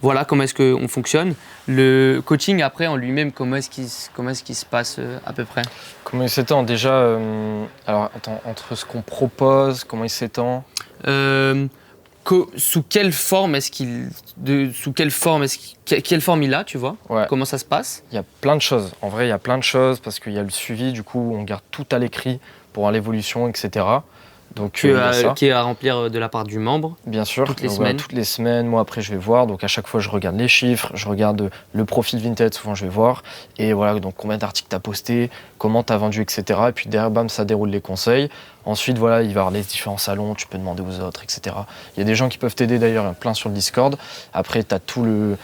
voilà comment est-ce qu'on fonctionne. Le coaching après en lui-même, comment est-ce qu'il se passe à peu près? Comment il s'étend déjà alors attends, entre ce qu'on propose, comment il s'étend sous quelle forme quelle forme il a, tu vois? Ouais. Comment ça se passe? Il y a plein de choses. En vrai, il y a plein de choses parce qu'il y a le suivi, du coup, on garde tout à l'écrit pour voir l'évolution, etc. Donc, qui est à remplir de la part du membre. Bien sûr. Toutes les semaines. Toutes les semaines, moi après je vais voir. Donc à chaque fois je regarde les chiffres, je regarde le profil Vinted, souvent je vais voir. Et voilà, donc combien d'articles tu as posté, comment tu as vendu, etc. Et puis derrière, bam, ça déroule les conseils. Ensuite, voilà, il va y avoir les différents salons, tu peux demander aux autres, etc. Il y a des gens qui peuvent t'aider d'ailleurs, il y en a plein sur le Discord. Après, tu as toute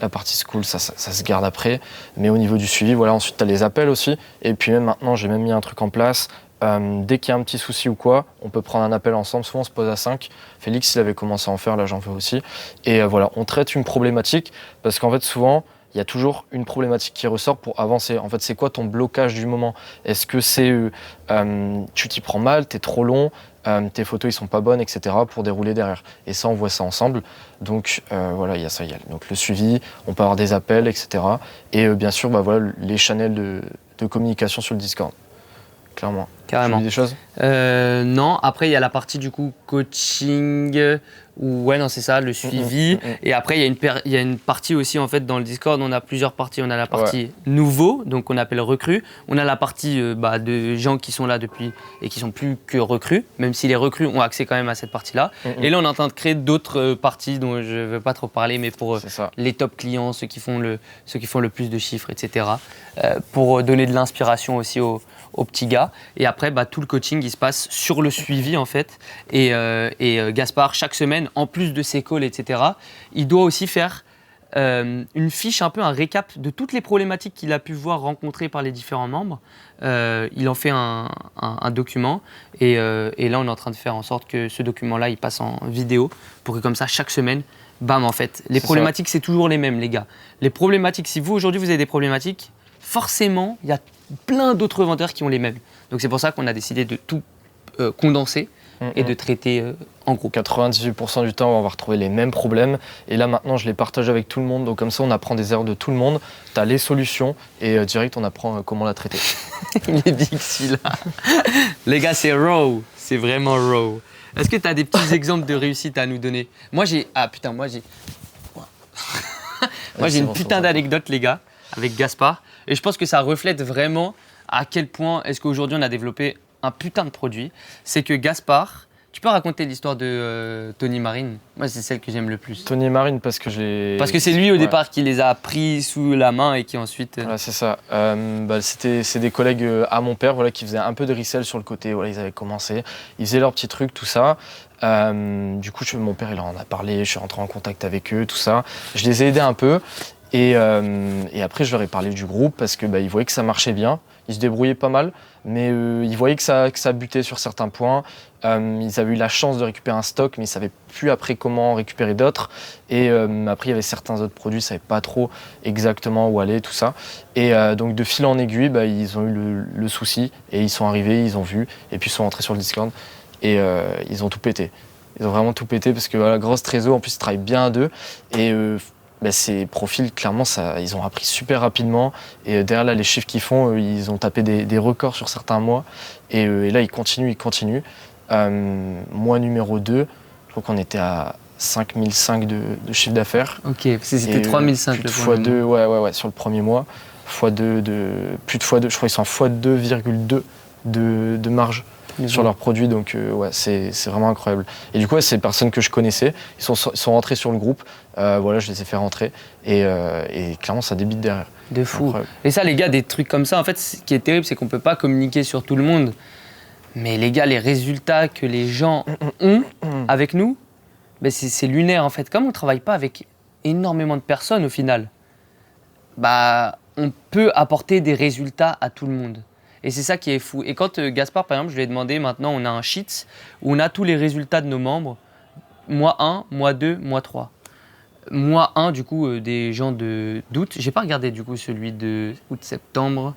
la partie school, ça se garde après. Mais au niveau du suivi, voilà, ensuite tu as les appels aussi. Et puis même maintenant, j'ai même mis un truc en place. Dès qu'il y a un petit souci ou quoi, on peut prendre un appel ensemble. Souvent, on se pose à 5. Félix, il avait commencé à en faire, là, j'en veux aussi. Et voilà, on traite une problématique parce qu'en fait, souvent, il y a toujours une problématique qui ressort pour avancer. En fait, c'est quoi ton blocage du moment? Est-ce que c'est tu t'y prends mal, t'es trop long, tes photos ils sont pas bonnes, etc. pour dérouler derrière. Et ça, on voit ça ensemble. Donc voilà, il y a ça, donc le suivi, on peut avoir des appels, etc. Et bien sûr, bah, voilà, les channels de communication sur le Discord, clairement. Carrément. Des choses Non, après il y a la partie du coup coaching, ouais non c'est ça, le suivi. Et après il y a une partie aussi en fait dans le Discord, on a plusieurs parties. On a la partie nouveau, donc on appelle recrues. On a la partie de gens qui sont là depuis et qui sont plus que recrues, même si les recrues ont accès quand même à cette partie-là. Et là on est en train de créer d'autres parties dont je ne veux pas trop parler, mais pour les top clients, ceux qui font le plus de chiffres, etc. Pour donner de l'inspiration aussi aux petits gars. Et après, tout le coaching, il se passe sur le suivi, en fait. Et Gaspard, chaque semaine, en plus de ses calls, etc., il doit aussi faire une fiche, un peu un récap de toutes les problématiques qu'il a pu voir rencontrées par les différents membres. Il en fait un document. Et là, on est en train de faire en sorte que ce document-là, il passe en vidéo pour que comme ça, chaque semaine, bam, en fait. Les problématiques, c'est toujours les mêmes, les gars. Les problématiques, si vous, aujourd'hui, vous avez des problématiques, forcément, il y a plein d'autres vendeurs qui ont les mêmes. Donc c'est pour ça qu'on a décidé de tout condenser et de traiter en groupe. 98% du temps, on va retrouver les mêmes problèmes. Et là, maintenant, je les partage avec tout le monde. Donc comme ça, on apprend des erreurs de tout le monde. Tu as les solutions et direct, on apprend comment la traiter. Il est dixi là. Les gars, c'est raw. C'est vraiment raw. Est-ce que tu as des petits exemples de réussite à nous donner? Moi, j'ai une putain d'anecdote, les gars, avec Gaspard. Et je pense que ça reflète vraiment à quel point est-ce qu'aujourd'hui on a développé un putain de produit. C'est que Gaspard, tu peux raconter l'histoire de Tony Marine? Moi, c'est celle que j'aime le plus. Tony Marine, parce que c'est lui au départ qui les a pris sous la main et qui ensuite... Voilà, c'est ça. C'est des collègues à mon père qui faisaient un peu de resell sur le côté. Voilà, ils avaient commencé. Ils faisaient leurs petits trucs, tout ça. Du coup, mon père, il en a parlé. Je suis rentré en contact avec eux, tout ça. Je les ai aidés un peu. Et après, je leur ai parlé du groupe parce que ils voyaient que ça marchait bien. Ils se débrouillaient pas mal, mais ils voyaient que ça butait sur certains points. Ils avaient eu la chance de récupérer un stock, mais ils ne savaient plus après comment récupérer d'autres. Et après, il y avait certains autres produits, ils ne savaient pas trop exactement où aller, tout ça. Et donc, de fil en aiguille, ils ont eu le souci et ils sont arrivés, ils ont vu, et puis ils sont rentrés sur le Discord et ils ont tout pété. Ils ont vraiment tout pété parce que grosse trésor, en plus, ils travaillent bien à deux. Et ces profils, clairement, ils ont appris super rapidement. Et derrière, là, les chiffres qu'ils font, ils ont tapé des records sur certains mois. Et là, ils continuent. Mois numéro 2, je crois qu'on était à 5005 de chiffre d'affaires. Ok, c'était 3005 le fois 2, ouais, sur le premier mois. Plus de x2, je crois qu'ils sont en x2,2 de marge sur leurs produits, donc c'est vraiment incroyable. Et du coup, c'est des personnes que je connaissais, ils sont rentrés sur le groupe, je les ai fait rentrer, et clairement, ça débite derrière. De fou. Et ça, les gars, des trucs comme ça, en fait, ce qui est terrible, c'est qu'on peut pas communiquer sur tout le monde. Mais les gars, les résultats que les gens ont avec nous, c'est lunaire, en fait. Comme on travaille pas avec énormément de personnes, au final, on peut apporter des résultats à tout le monde. Et c'est ça qui est fou. Et quand Gaspard, par exemple, je lui ai demandé, maintenant on a un sheet où on a tous les résultats de nos membres, mois 1, mois 2, mois 3. Mois 1, du coup, des gens d'août. J'ai pas regardé, du coup, celui de août-septembre.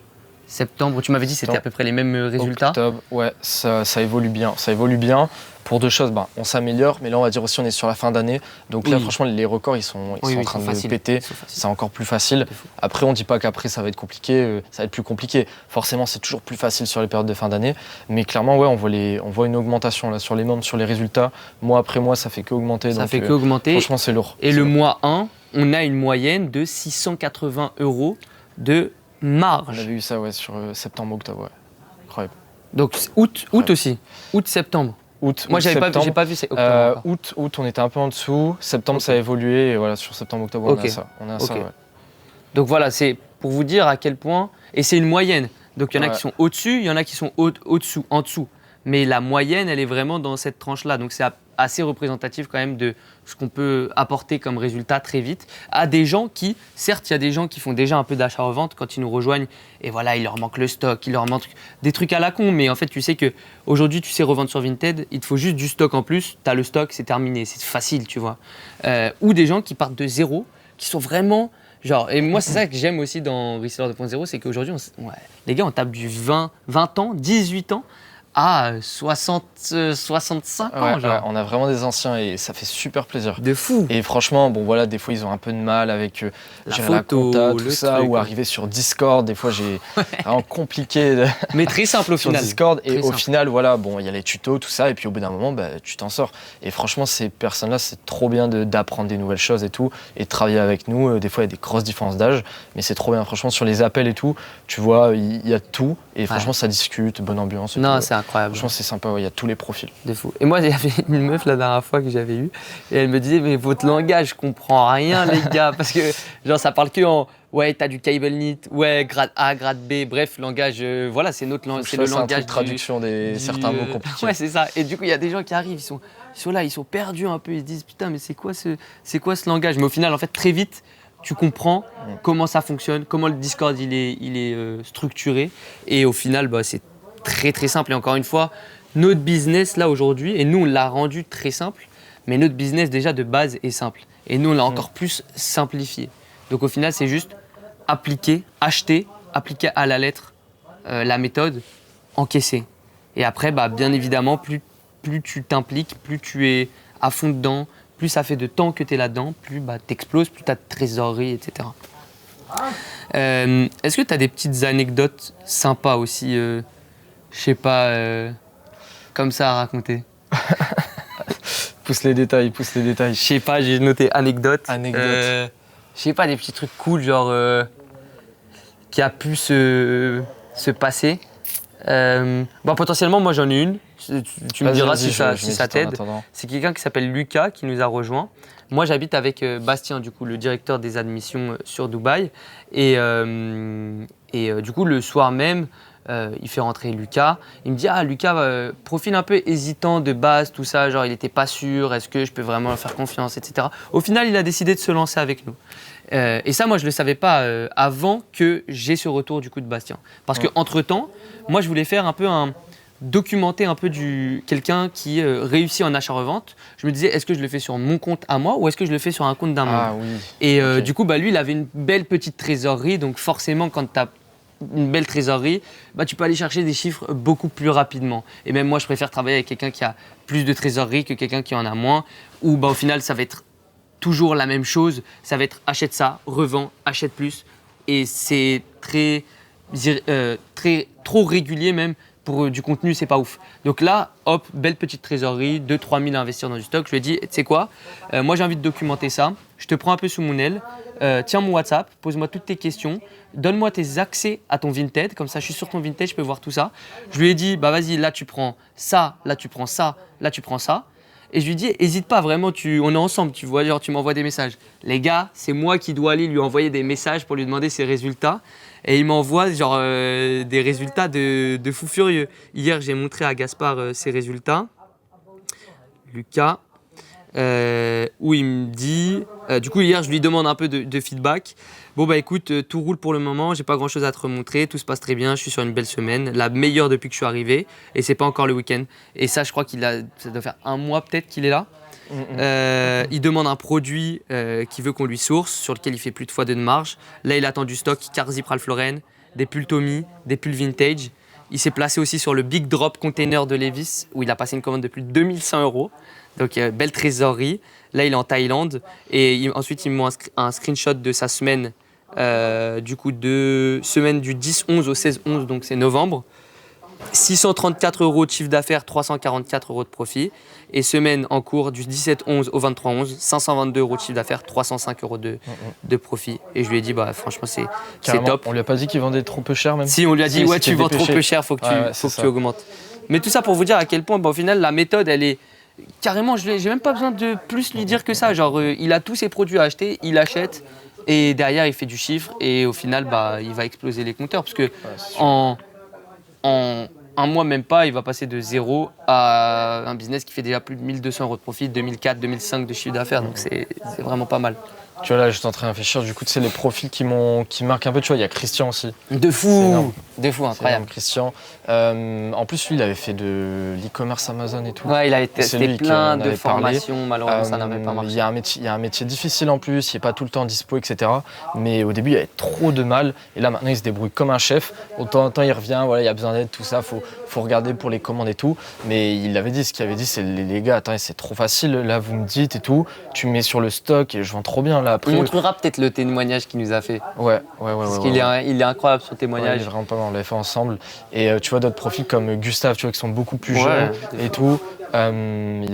Septembre, tu m'avais dit que c'était à peu près les mêmes résultats. Octobre, ouais, ça évolue bien. Ça évolue bien pour deux choses. On s'améliore, mais là, on va dire aussi, on est sur la fin d'année. Donc là, franchement, les records, ils sont en train de péter. C'est encore plus facile. Après, on ne dit pas qu'après, ça va être compliqué. Ça va être plus compliqué. Forcément, c'est toujours plus facile sur les périodes de fin d'année. Mais clairement, ouais, on voit une augmentation là, sur les membres, sur les résultats. Mois après mois, ça fait qu'augmenter. Ça fait qu'augmenter. Franchement, c'est lourd. Et le mois 1, on a une moyenne de 680 € de marge. On avait eu ça sur septembre-octobre, ouais. Incroyable. Donc août aussi. Août-septembre. Moi, j'ai pas vu, c'est octobre. Août, on était un peu en dessous. Septembre, ça a évolué. Et voilà, sur septembre-octobre, on a ça. Ouais. Donc voilà, c'est pour vous dire à quel point. Et c'est une moyenne. Donc il y en a qui sont au-dessus, il y en a qui sont au-dessous, en dessous. Mais la moyenne, elle est vraiment dans cette tranche-là. Donc c'est assez représentatif quand même de ce qu'on peut apporter comme résultat très vite à des gens qui, certes, il y a des gens qui font déjà un peu d'achat-revente quand ils nous rejoignent et voilà, il leur manque le stock, il leur manque des trucs à la con, mais en fait, tu sais qu'aujourd'hui, tu sais revendre sur Vinted, il te faut juste du stock en plus, tu as le stock, c'est terminé, c'est facile, tu vois. Ou des gens qui partent de zéro, qui sont vraiment... et moi, c'est ça que j'aime aussi dans Reseller 2.0, c'est qu'aujourd'hui, les gars, on tape du 20 ans, 18 ans, à 65 ans, genre. Ouais, on a vraiment des anciens et ça fait super plaisir. De fou. Et franchement, bon voilà, des fois ils ont un peu de mal avec la photo, compta, tout ça, truc, ou arriver sur Discord. Des fois j'ai vraiment compliqué. Mais très simple au sur final. Discord. Et très au simple. final, voilà, bon, il y a les tutos, tout ça, et puis au bout d'un moment, tu t'en sors. Et franchement, ces personnes-là, c'est trop bien d'apprendre des nouvelles choses et tout, et de travailler avec nous. Des fois, il y a des grosses différences d'âge, mais c'est trop bien. Franchement, sur les appels et tout, tu vois, il y a tout, et franchement, ça discute, bonne ambiance. Non, c'est incroyable. Franchement, c'est sympa, il y a tous les profils. De fou. Et moi, il y avait une meuf la dernière fois que j'avais eue, et elle me disait, mais votre langage, je comprends rien, les gars, parce que genre ça parle que en ouais, t'as du cable knit, ouais, grade A, grade B, bref, langage, voilà, c'est notre langage, c'est le langage de traduction des certains mots compliqués. Ouais, c'est ça. Et du coup, il y a des gens qui arrivent, ils sont là, ils sont perdus un peu, ils se disent putain, mais c'est quoi ce langage? Mais au final, en fait, très vite, tu comprends comment ça fonctionne, comment le Discord il est structuré, et au final, c'est très très simple. Et encore une fois, notre business là aujourd'hui, et nous on l'a rendu très simple, mais notre business déjà de base est simple. Et nous on l'a encore plus simplifié. Donc au final, c'est juste appliquer, acheter, appliquer à la lettre la méthode, encaisser. Et après, bien évidemment, plus tu t'impliques, plus tu es à fond dedans, plus ça fait de temps que tu es là-dedans, plus t'exploses, plus tu as de trésorerie, etc. Est-ce que tu as des petites anecdotes sympas aussi, je sais pas, comme ça à raconter? Pousse les détails. Je sais pas, j'ai noté anecdote. Je sais pas, des petits trucs cool, genre qui a pu se passer. Potentiellement, moi j'en ai une. Tu me diras si ça t'aide. C'est quelqu'un qui s'appelle Lucas qui nous a rejoint. Moi, j'habite avec Bastien, du coup, le directeur des admissions sur Dubaï. Et du coup, le soir même, il fait rentrer Lucas. Il me dit Lucas, profil un peu hésitant de base, tout ça, genre il n'était pas sûr, est-ce que je peux vraiment leur faire confiance, etc. Au final, il a décidé de se lancer avec nous. Et ça, moi, je ne le savais pas avant que j'ai ce retour du coup de Bastien. Parce qu'entre-temps, moi, je voulais faire documenter un peu quelqu'un qui réussit en achat-revente. Je me disais, est-ce que je le fais sur mon compte à moi ou est-ce que je le fais sur un compte d'un membre? Oui. Et du coup, lui, il avait une belle petite trésorerie. Donc forcément, quand tu as une belle trésorerie, tu peux aller chercher des chiffres beaucoup plus rapidement. Et même moi, je préfère travailler avec quelqu'un qui a plus de trésorerie que quelqu'un qui en a moins. Ou au final, ça va être toujours la même chose. Ça va être achète ça, revends, achète plus. Et c'est trop régulier même. Pour du contenu, c'est pas ouf. Donc là, hop, belle petite trésorerie, 2-3 000 à investir dans du stock. Je lui ai dit, tu sais quoi, moi j'ai envie de documenter ça. Je te prends un peu sous mon aile. Tiens mon WhatsApp, pose-moi toutes tes questions. Donne-moi tes accès à ton Vinted. Comme ça, je suis sur ton Vinted, je peux voir tout ça. Je lui ai dit, vas-y, là tu prends ça, là tu prends ça, là tu prends ça. Et je lui ai dit, hésite pas, vraiment, on est ensemble, tu vois, genre tu m'envoies des messages. Les gars, c'est moi qui dois aller lui envoyer des messages pour lui demander ses résultats. Et il m'envoie des résultats de fou furieux. Hier, j'ai montré à Gaspard ses résultats. Lucas, où il me dit... du coup, hier, je lui demande un peu de feedback. Bon, écoute, tout roule pour le moment. J'ai pas grand-chose à te remontrer. Tout se passe très bien. Je suis sur une belle semaine. La meilleure depuis que je suis arrivé. Et c'est pas encore le week-end. Et ça, je crois ça doit faire un mois peut-être qu'il est là. Il demande un produit qu'il veut qu'on lui source, sur lequel il fait plus de x2 de marge. Là, il attend du stock, Carzip Ralph Lauren, des pulls Tommy, des pulls vintage. Il s'est placé aussi sur le Big Drop Container de Levi's, où il a passé une commande de plus de 2100 €. Donc, belle trésorerie. Là, il est en Thaïlande. Et ensuite, il me montre un screenshot de sa semaine, semaine du 10-11 au 16-11, donc c'est novembre. 634 € de chiffre d'affaires, 344 € de profit. Et semaine en cours du 17-11 au 23-11, 522 € de chiffre d'affaires, 305 € de profit. Et je lui ai dit, franchement, c'est top. On lui a pas dit qu'il vendait trop peu cher même? Si, on lui a dit, tu vends trop peu cher, faut que tu augmentes. Mais tout ça pour vous dire à quel point, au final, la méthode, elle est carrément, j'ai même pas besoin de plus lui dire que ça. Genre, il a tous ses produits à acheter, il achète. Et derrière, il fait du chiffre. Et au final, il va exploser les compteurs. Parce que en un mois, même pas, il va passer de 0 à un business qui fait déjà plus de 1200 € de profit, 2004, 2005 de chiffre d'affaires. Donc c'est vraiment pas mal. Tu vois, là, j'étais en train de réfléchir. Du coup, tu sais, les profils qui marquent un peu, tu vois, il y a Christian aussi. De fou, incroyable. Christian. En plus, lui, il avait fait de l'e-commerce Amazon et tout. Ouais, il avait testé plein de formations. Malheureusement, ça n'avait pas marché. Il y a un métier difficile en plus, il n'est pas tout le temps dispo, etc. Mais au début, il y avait trop de mal. Et là, maintenant, il se débrouille comme un chef. Autant il revient, voilà, il y a besoin d'aide, tout ça. Faut faut regarder pour les commandes et tout. Mais il avait dit, ce qu'il avait dit, c'est les gars, attends, c'est trop facile, là vous me dites et tout, tu mets sur le stock et je vends trop bien là après. On montrera peut-être le témoignage qu'il nous a fait. Ouais. Parce qu'il est incroyable son témoignage. Il est vraiment pas mal, on l'a fait ensemble. Et tu vois d'autres profils comme Gustave, tu vois, qui sont beaucoup plus jeunes et tout. Il a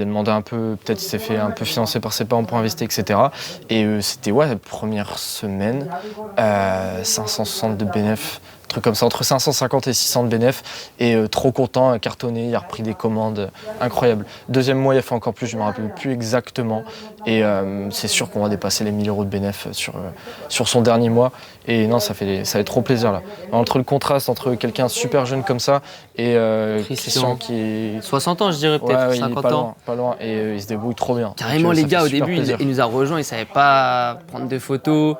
demandé un peu, peut-être il s'est fait un peu financer par ses parents pour investir, etc. Et c'était la première semaine, 560 de bénéf, truc comme ça, entre 550 et 600 de bénéf. Et trop content, cartonné, il a repris des commandes incroyables. Deuxième mois, il a fait encore plus, je me rappelle plus exactement. Et c'est sûr qu'on va dépasser les 1000 € de bénéf sur son dernier mois. Et non, ça fait trop plaisir là. Entre le contraste entre quelqu'un super jeune comme ça et Christian qui est 60 ans, je dirais peut-être, 50 ans. Pas loin, et il se débrouille trop bien. Carrément, les gars, au début, il nous a rejoint, il savait pas prendre de photos.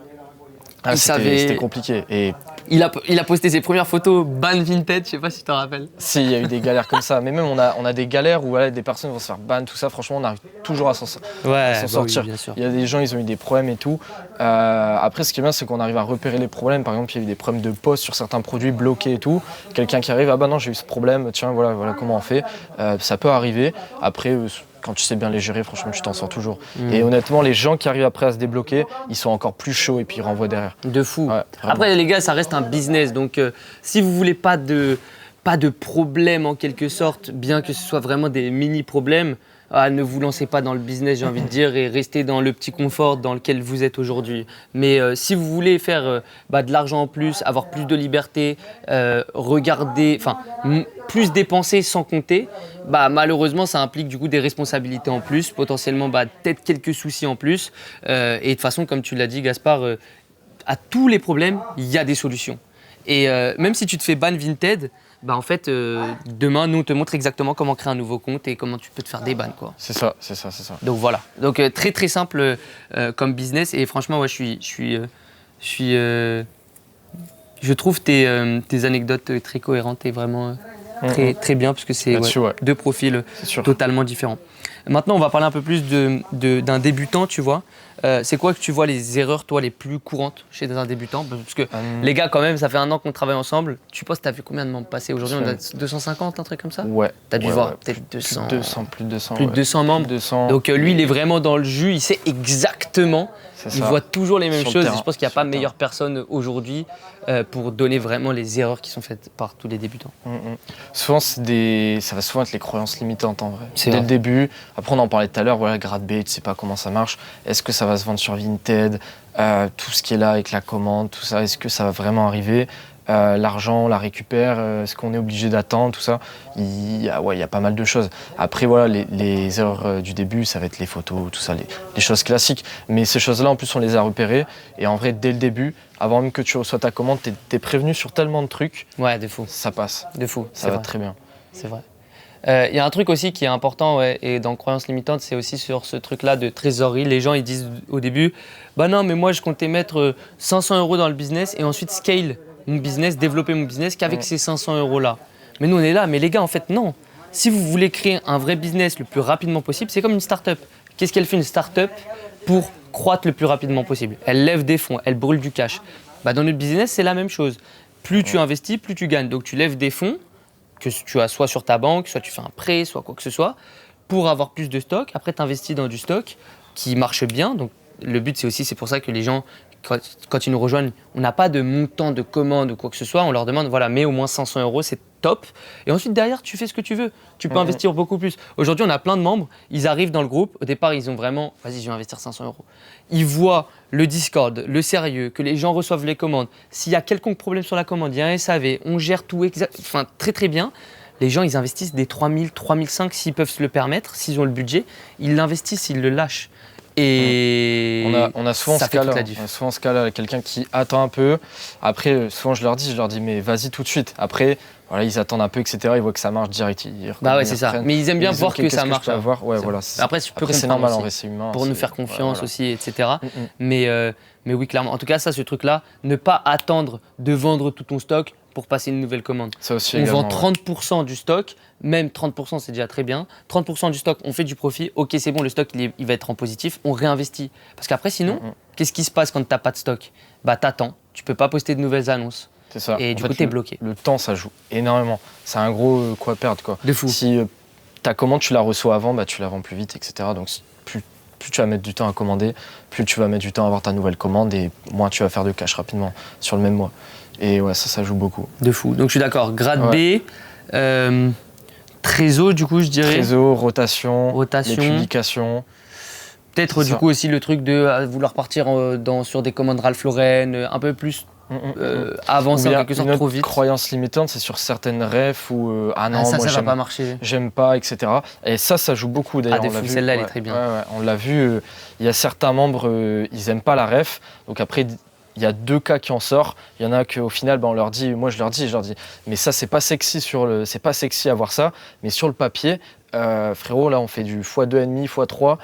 C'était compliqué. Et il a posté ses premières photos ban Vinted, je sais pas si tu t'en rappelles. Si, il y a eu des galères comme ça. Mais même on a des galères où des personnes vont se faire ban, tout ça. Franchement, on arrive toujours à s'en sortir. Oui, bien sûr. Il y a des gens, ils ont eu des problèmes et tout. Après, ce qui est bien, c'est qu'on arrive à repérer les problèmes. Par exemple, il y a eu des problèmes de poste sur certains produits bloqués et tout. Quelqu'un qui arrive, ah bah non, j'ai eu ce problème, tiens, voilà comment on fait. Ça peut arriver. Après, quand tu sais bien les gérer, franchement, tu t'en sors toujours. Et honnêtement, les gens qui arrivent après à se débloquer, ils sont encore plus chauds et puis ils renvoient derrière. De fou. Ouais, après, les gars, ça reste un business. Donc, si vous voulez pas de problème en quelque sorte, bien que ce soit vraiment des mini-problèmes, ne vous lancez pas dans le business, j'ai envie de dire, et restez dans le petit confort dans lequel vous êtes aujourd'hui. Mais si vous voulez faire de l'argent en plus, avoir plus de liberté, plus dépenser sans compter, malheureusement, ça implique du coup des responsabilités en plus, potentiellement peut-être quelques soucis en plus. Et de toute façon, comme tu l'as dit, Gaspard, à tous les problèmes, il y a des solutions. Et même si tu te fais ban Vinted, en fait, demain, nous, on te montre exactement comment créer un nouveau compte et comment tu peux te faire des bans, quoi. C'est ça. Donc voilà. Donc très très simple comme business. Et franchement, ouais, je trouve tes anecdotes très cohérentes et vraiment très très bien parce que c'est deux profils totalement différents. Maintenant, on va parler un peu plus d'un débutant, tu vois. C'est quoi que tu vois les erreurs, toi, les plus courantes chez un débutant? Parce que les gars, quand même, ça fait 1 an qu'on travaille ensemble. Tu penses que tu as vu combien de membres passer aujourd'hui? On a 250, un truc comme ça? Ouais. Tu as dû voir peut-être 200. Plus de 200. Plus de 200 membres. 200. Donc lui, il est vraiment dans le jus. Il sait exactement. Il voit toujours les mêmes choses. Et je pense qu'il n'y a pas meilleure personne aujourd'hui pour donner vraiment les erreurs qui sont faites par tous les débutants. Souvent, ça va souvent être les croyances limitantes en vrai. Dès le début. Après, on en parlait tout à l'heure, grade B, tu sais pas comment ça marche. Est-ce que ça va se vendre sur Vinted? Tout ce qui est là avec la commande, tout ça, est-ce que ça va vraiment arriver? L'argent, on la récupère, est-ce qu'on est obligé d'attendre, tout ça? Il y a pas mal de choses. Après, les erreurs du début, ça va être les photos, tout ça, les choses classiques. Mais ces choses-là, en plus, on les a repérées. Et en vrai, dès le début, avant même que tu reçois ta commande, t'es prévenu sur tellement de trucs. Ouais, de fou. Ça passe. De fou. Ça va très bien. C'est vrai. Il y a un truc aussi qui est important et dans croyances limitantes, c'est aussi sur ce truc-là de trésorerie. Les gens ils disent au début, non mais moi je comptais mettre 500 € dans le business et ensuite scale mon business, développer mon business qu'avec ces 500 € là. Mais nous on est là, mais les gars en fait non. Si vous voulez créer un vrai business le plus rapidement possible, c'est comme une start-up. Qu'est-ce qu'elle fait une start-up pour croître le plus rapidement possible? Elle lève des fonds, elle brûle du cash. Dans notre business c'est la même chose. Plus tu investis, plus tu gagnes. Donc tu lèves des fonds que tu as soit sur ta banque, soit tu fais un prêt, soit quoi que ce soit, pour avoir plus de stock. Après, tu investis dans du stock qui marche bien. Donc, le but, c'est pour ça que les gens, quand ils nous rejoignent, on n'a pas de montant de commande ou quoi que ce soit. On leur demande, mets au moins 500 €, c'est top. Et ensuite, derrière, tu fais ce que tu veux. Tu peux investir beaucoup plus. Aujourd'hui, on a plein de membres. Ils arrivent dans le groupe. Au départ, ils ont vraiment, vas-y, je vais investir 500 €. Ils voient le Discord, le sérieux, que les gens reçoivent les commandes. S'il y a quelconque problème sur la commande, il y a un SAV, on gère tout très très bien. Les gens, ils investissent des 3000, 3005 s'ils peuvent se le permettre, s'ils ont le budget. Ils l'investissent, ils le lâchent. Et on a souvent ce cas-là, quelqu'un qui attend un peu. Après, souvent je leur dis, mais vas-y tout de suite. Après, ils attendent un peu, etc. Ils voient que ça marche direct. C'est ça. Mais ils aiment bien voir que ça marche. Après, c'est normal, en vrai, c'est humain. Pour nous faire confiance aussi, etc. Mais oui, clairement. En tout cas, ça, ce truc-là, ne pas attendre de vendre tout ton stock pour passer une nouvelle commande. Ça aussi, on vend 30% du stock, même 30% c'est déjà très bien. 30% du stock, on fait du profit. Ok, c'est bon, le stock il va être en positif, on réinvestit. Parce qu'après, sinon, qu'est-ce qui se passe quand tu n'as pas de stock? T'attends, tu peux pas poster de nouvelles annonces. C'est ça. Et du coup, t'es bloqué. Le temps, ça joue énormément. C'est un gros quoi perdre, quoi. De fou. Si ta commande, tu la reçois avant, bah, tu la vends plus vite, etc. Donc, plus tu vas mettre du temps à commander, plus tu vas mettre du temps à avoir ta nouvelle commande et moins tu vas faire de cash rapidement sur le même mois. Et ouais, ça joue beaucoup. De fou. Donc, je suis d'accord. Grade B, trésor, du coup, je dirais. Trésor, rotation. Les publications. Peut-être, du coup, aussi le truc de vouloir partir sur des commandes Ralph Lauren, un peu plus avancer en quelque sorte trop vite. Une croyance limitante, c'est sur certaines refs où non, ça, moi ça va pas marcher. J'aime pas, etc. Et ça joue beaucoup d'ailleurs. Ah, celle-là, elle est très bien. Ouais, on l'a vu. Il y a certains membres, ils aiment pas la ref. Donc après, il y a 2 cas qui en sortent. Il y en a qu'au final, on leur dit, je leur dis, mais ça c'est pas sexy c'est pas sexy à voir ça. Mais sur le papier, frérot, là on fait du x2,5, x3.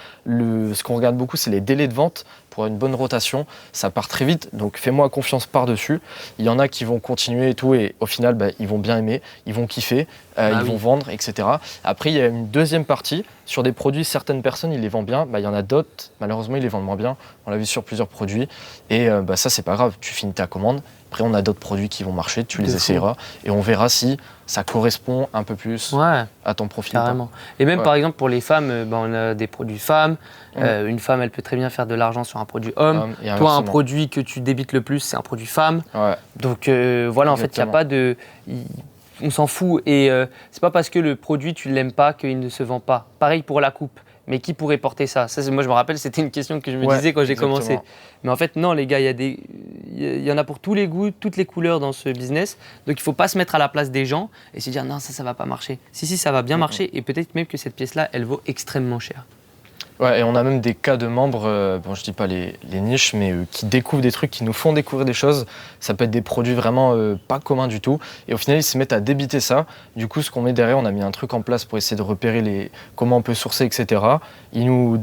Ce qu'on regarde beaucoup, c'est les délais de vente. Pour une bonne rotation, ça part très vite, donc fais-moi confiance par-dessus. Il y en a qui vont continuer et tout, et au final, ils vont bien aimer, ils vont kiffer, vont vendre, etc. Après, il y a une deuxième partie. Sur des produits, certaines personnes, ils les vendent bien. Il y en a d'autres, malheureusement, ils les vendent moins bien. On l'a vu sur plusieurs produits. Et ça, c'est pas grave, tu finis ta commande. Après, on a d'autres produits qui vont marcher, tu les essayeras. Et on verra si ça correspond un peu plus à ton profil. Carrément. Et même, par exemple, pour les femmes, on a des produits femmes. Une femme, elle peut très bien faire de l'argent sur un produit homme. Toi, un produit que tu débites le plus, c'est un produit femme. Ouais. Donc voilà, en fait, il n'y a pas de... On s'en fout. Et c'est pas parce que le produit, tu ne l'aimes pas qu'il ne se vend pas. Pareil pour la coupe. Mais qui pourrait porter ça? Moi, je me rappelle, c'était une question que je me disais quand j'ai commencé. Mais en fait, non, les gars, il y en a pour tous les goûts, toutes les couleurs dans ce business. Donc, il ne faut pas se mettre à la place des gens et se dire non, ça ne va pas marcher. Si, ça va bien marcher. Et peut-être même que cette pièce-là, elle vaut extrêmement cher. Ouais, et on a même des cas de membres, je dis pas les niches, mais qui découvrent des trucs, qui nous font découvrir des choses. Ça peut être des produits vraiment pas communs du tout. Et au final, ils se mettent à débiter ça. Du coup, ce qu'on met derrière, on a mis un truc en place pour essayer de repérer comment on peut sourcer, etc. Ils nous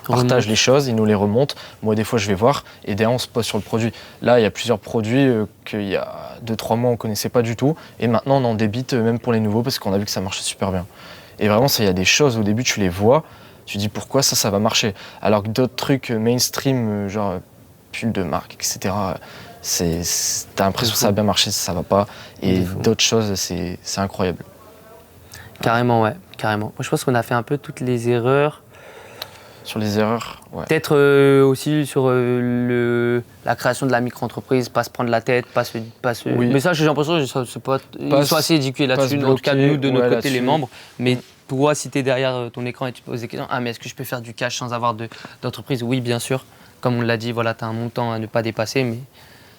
partagent les choses, ils nous les remontent. Moi, des fois, je vais voir et derrière, on se pose sur le produit. Là, il y a plusieurs produits qu'il y a 2-3 mois, on connaissait pas du tout. Et maintenant, on en débite même pour les nouveaux parce qu'on a vu que ça marchait super bien. Et vraiment, il y a des choses, au début, tu les vois. Tu dis pourquoi ça va marcher. Alors que d'autres trucs mainstream, genre pull de marque, etc., t'as l'impression que ça va bien marcher, ça va pas. Et d'autres choses, c'est incroyable. Carrément, ouais, carrément. Moi, je pense qu'on a fait un peu toutes les erreurs. Sur les erreurs, ouais. Peut-être aussi sur la création de la micro-entreprise, pas se prendre la tête, Oui. Mais ça, j'ai l'impression qu'ils sont assez éduqués là-dessus, en tout cas nous, de notre côté, les membres. Mais toi, si tu es derrière ton écran et tu te poses des questions, mais est-ce que je peux faire du cash sans avoir d'entreprise? Oui, bien sûr. Comme on l'a dit, voilà, tu as un montant à ne pas dépasser, mais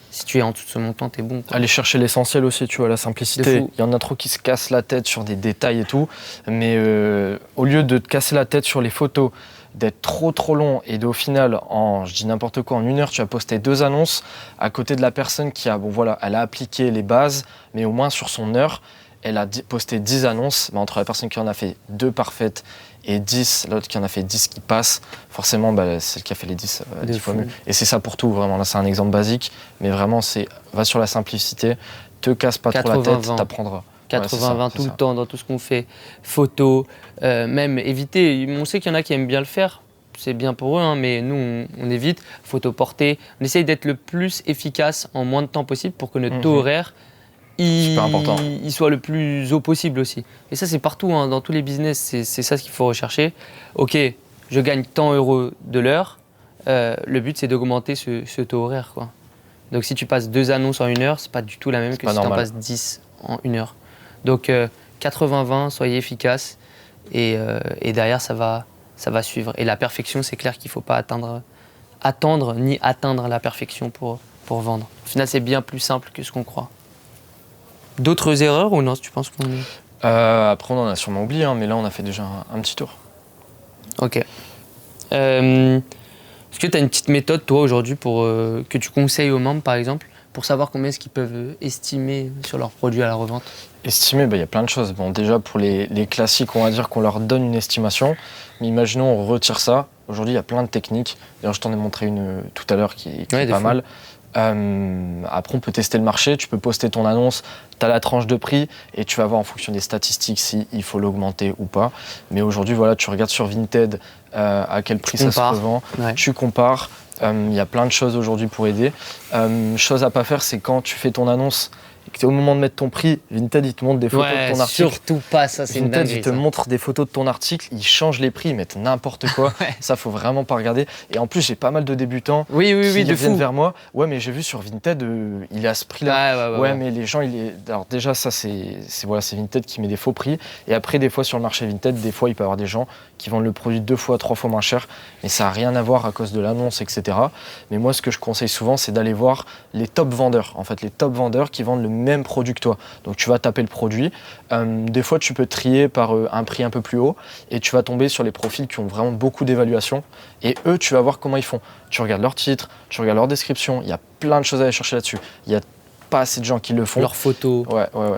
si tu es en dessous de ce montant, tu es bon. Aller chercher l'essentiel aussi, tu vois, la simplicité. Il y en a trop qui se cassent la tête sur des détails et tout, mais au lieu de te casser la tête sur les photos, d'être trop long et au final, je dis n'importe quoi, en 1 heure, tu as posté 2 annonces à côté de la personne qui elle a appliqué les bases, mais au moins sur son heure, elle a posté 10 annonces, entre la personne qui en a fait 2 parfaites et 10, l'autre qui en a fait 10 qui passent, forcément, celle qui a fait les 10, 10 fois mieux. Et c'est ça pour tout, vraiment. Là, c'est un exemple basique, mais vraiment, va sur la simplicité, te casse pas trop la tête, t'apprendras. 80-20 tout le temps dans tout ce qu'on fait, photos, même éviter. On sait qu'il y en a qui aiment bien le faire, c'est bien pour eux, mais nous on évite. Photo portée, on essaye d'être le plus efficace en moins de temps possible pour que notre taux horaire il soit le plus haut possible aussi. Et ça c'est partout, dans tous les business, c'est ça ce qu'il faut rechercher. Ok, je gagne tant euros de l'heure, le but c'est d'augmenter ce taux horaire, quoi. Donc si tu passes 2 annonces en 1 heure, c'est pas du tout la même que si tu en passes 10 en 1 heure. Donc 80-20, soyez efficaces et derrière ça va suivre. Et la perfection, c'est clair qu'il ne faut pas attendre ni atteindre la perfection pour vendre. Au final, c'est bien plus simple que ce qu'on croit. D'autres erreurs ou non, tu penses qu'on... Après, on en a sûrement oublié, mais là, on a fait déjà un petit tour. Ok. Est-ce que tu as une petite méthode, toi, aujourd'hui, que tu conseilles aux membres, par exemple, pour savoir combien est-ce qu'ils peuvent estimer sur leurs produits à la revente? Estimer, il y a plein de choses. Bon, déjà, pour les classiques, on va dire qu'on leur donne une estimation. Mais imaginons, on retire ça. Aujourd'hui, il y a plein de techniques. D'ailleurs, je t'en ai montré une tout à l'heure qui est pas mal. Après, on peut tester le marché. Tu peux poster ton annonce. Tu as la tranche de prix et tu vas voir en fonction des statistiques s'il faut l'augmenter ou pas. Mais aujourd'hui, voilà, tu regardes sur Vinted à quel prix ça se revend. Ouais. Tu compares. Il y a plein de choses aujourd'hui pour aider. Chose à pas faire, c'est quand tu fais ton annonce et que tu es au moment de mettre ton prix, Vinted, il te montre des photos de ton article. Surtout pas, ça c'est une dinguerie. Vinted, il te montre des photos de ton article, il change les prix, ils mettent n'importe quoi. Ça, faut vraiment pas regarder. Et en plus, j'ai pas mal de débutants qui viennent vers moi. Ouais, mais j'ai vu sur Vinted, il est à ce prix-là. Ouais, mais les gens, alors déjà, ça, c'est Vinted qui met des faux prix. Et après, des fois, sur le marché Vinted, des fois, il peut y avoir des gens qui vendent le produit 2 fois, 3 fois moins cher. Mais ça n'a rien à voir à cause de l'annonce, etc. Mais moi, ce que je conseille souvent, c'est d'aller voir les top vendeurs. En fait, les top vendeurs qui vendent le même produit que toi. Donc tu vas taper le produit. Des fois, tu peux trier par un prix un peu plus haut et tu vas tomber sur les profils qui ont vraiment beaucoup d'évaluation. Et eux, tu vas voir comment ils font. Tu regardes leur titre, tu regardes leur description. Il y a plein de choses à aller chercher là-dessus. Il y a pas assez de gens qui le font. Leurs photos,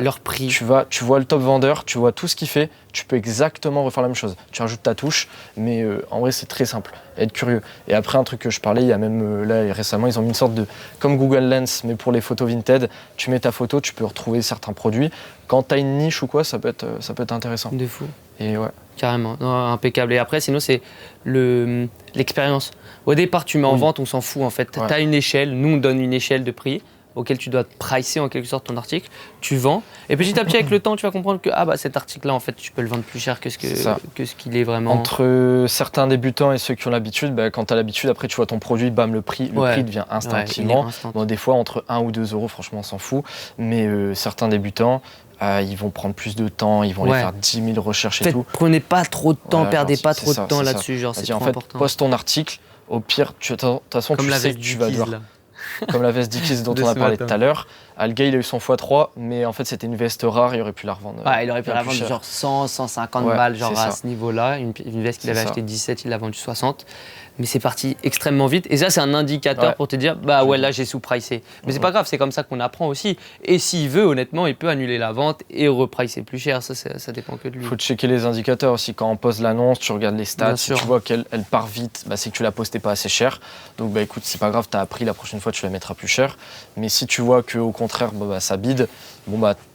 leur prix. Tu vois le top vendeur, tu vois tout ce qu'il fait. Tu peux exactement refaire la même chose. Tu rajoutes ta touche, mais en vrai, c'est très simple. Être curieux. Et après, un truc que je parlais, il y a même là récemment, ils ont mis une sorte de comme Google Lens, mais pour les photos Vinted. Tu mets ta photo, tu peux retrouver certains produits. Quand tu as une niche ou quoi, ça peut être intéressant. De fou. Et ouais. Carrément, non, impeccable. Et après, sinon, c'est l'expérience. Au départ, tu mets en vente, on s'en fout en fait. Tu as une échelle, nous on donne une échelle de prix auquel tu dois pricer en quelque sorte ton article, tu vends. Et petit à petit, avec le temps, tu vas comprendre que cet article-là, en fait, tu peux le vendre plus cher que ce qu'il est vraiment. Entre certains débutants et ceux qui ont l'habitude, quand tu as l'habitude, après tu vois ton produit, bam, le prix devient instinctivement. Bon, des fois, entre 1 ou 2 euros, franchement, on s'en fout. Mais certains débutants, ils vont prendre plus de temps, ils vont aller faire 10 000 recherches et tout. Prenez pas trop de temps, perdez pas trop de temps là-dessus. Genre, c'est trop important. Poste ton article, au pire, de toute façon, tu sais que tu vas devoir. Comme la veste Dickies dont on a parlé tout à l'heure. Le gars, il a eu son x3, mais en fait, c'était une veste rare, il aurait pu la revendre. Il aurait pu la vendre genre 100, 150 balles, genre à ce niveau-là. Une veste qu'il avait acheté 17, il l'a vendue 60. Mais c'est parti extrêmement vite. Et ça, c'est un indicateur pour te dire, là, j'ai sous-pricé. Mais c'est pas grave, c'est comme ça qu'on apprend aussi. Et s'il veut, honnêtement, il peut annuler la vente et repricer plus cher. Ça dépend que de lui. Il faut checker les indicateurs aussi. Quand on pose l'annonce, tu regardes les stats. Si tu vois qu'elle part vite, c'est que tu l'as postée pas assez cher. Donc, écoute, c'est pas grave, t'as appris, la prochaine fois, tu la mettras plus cher. Mais si tu vois qu'au contraire, ça bide,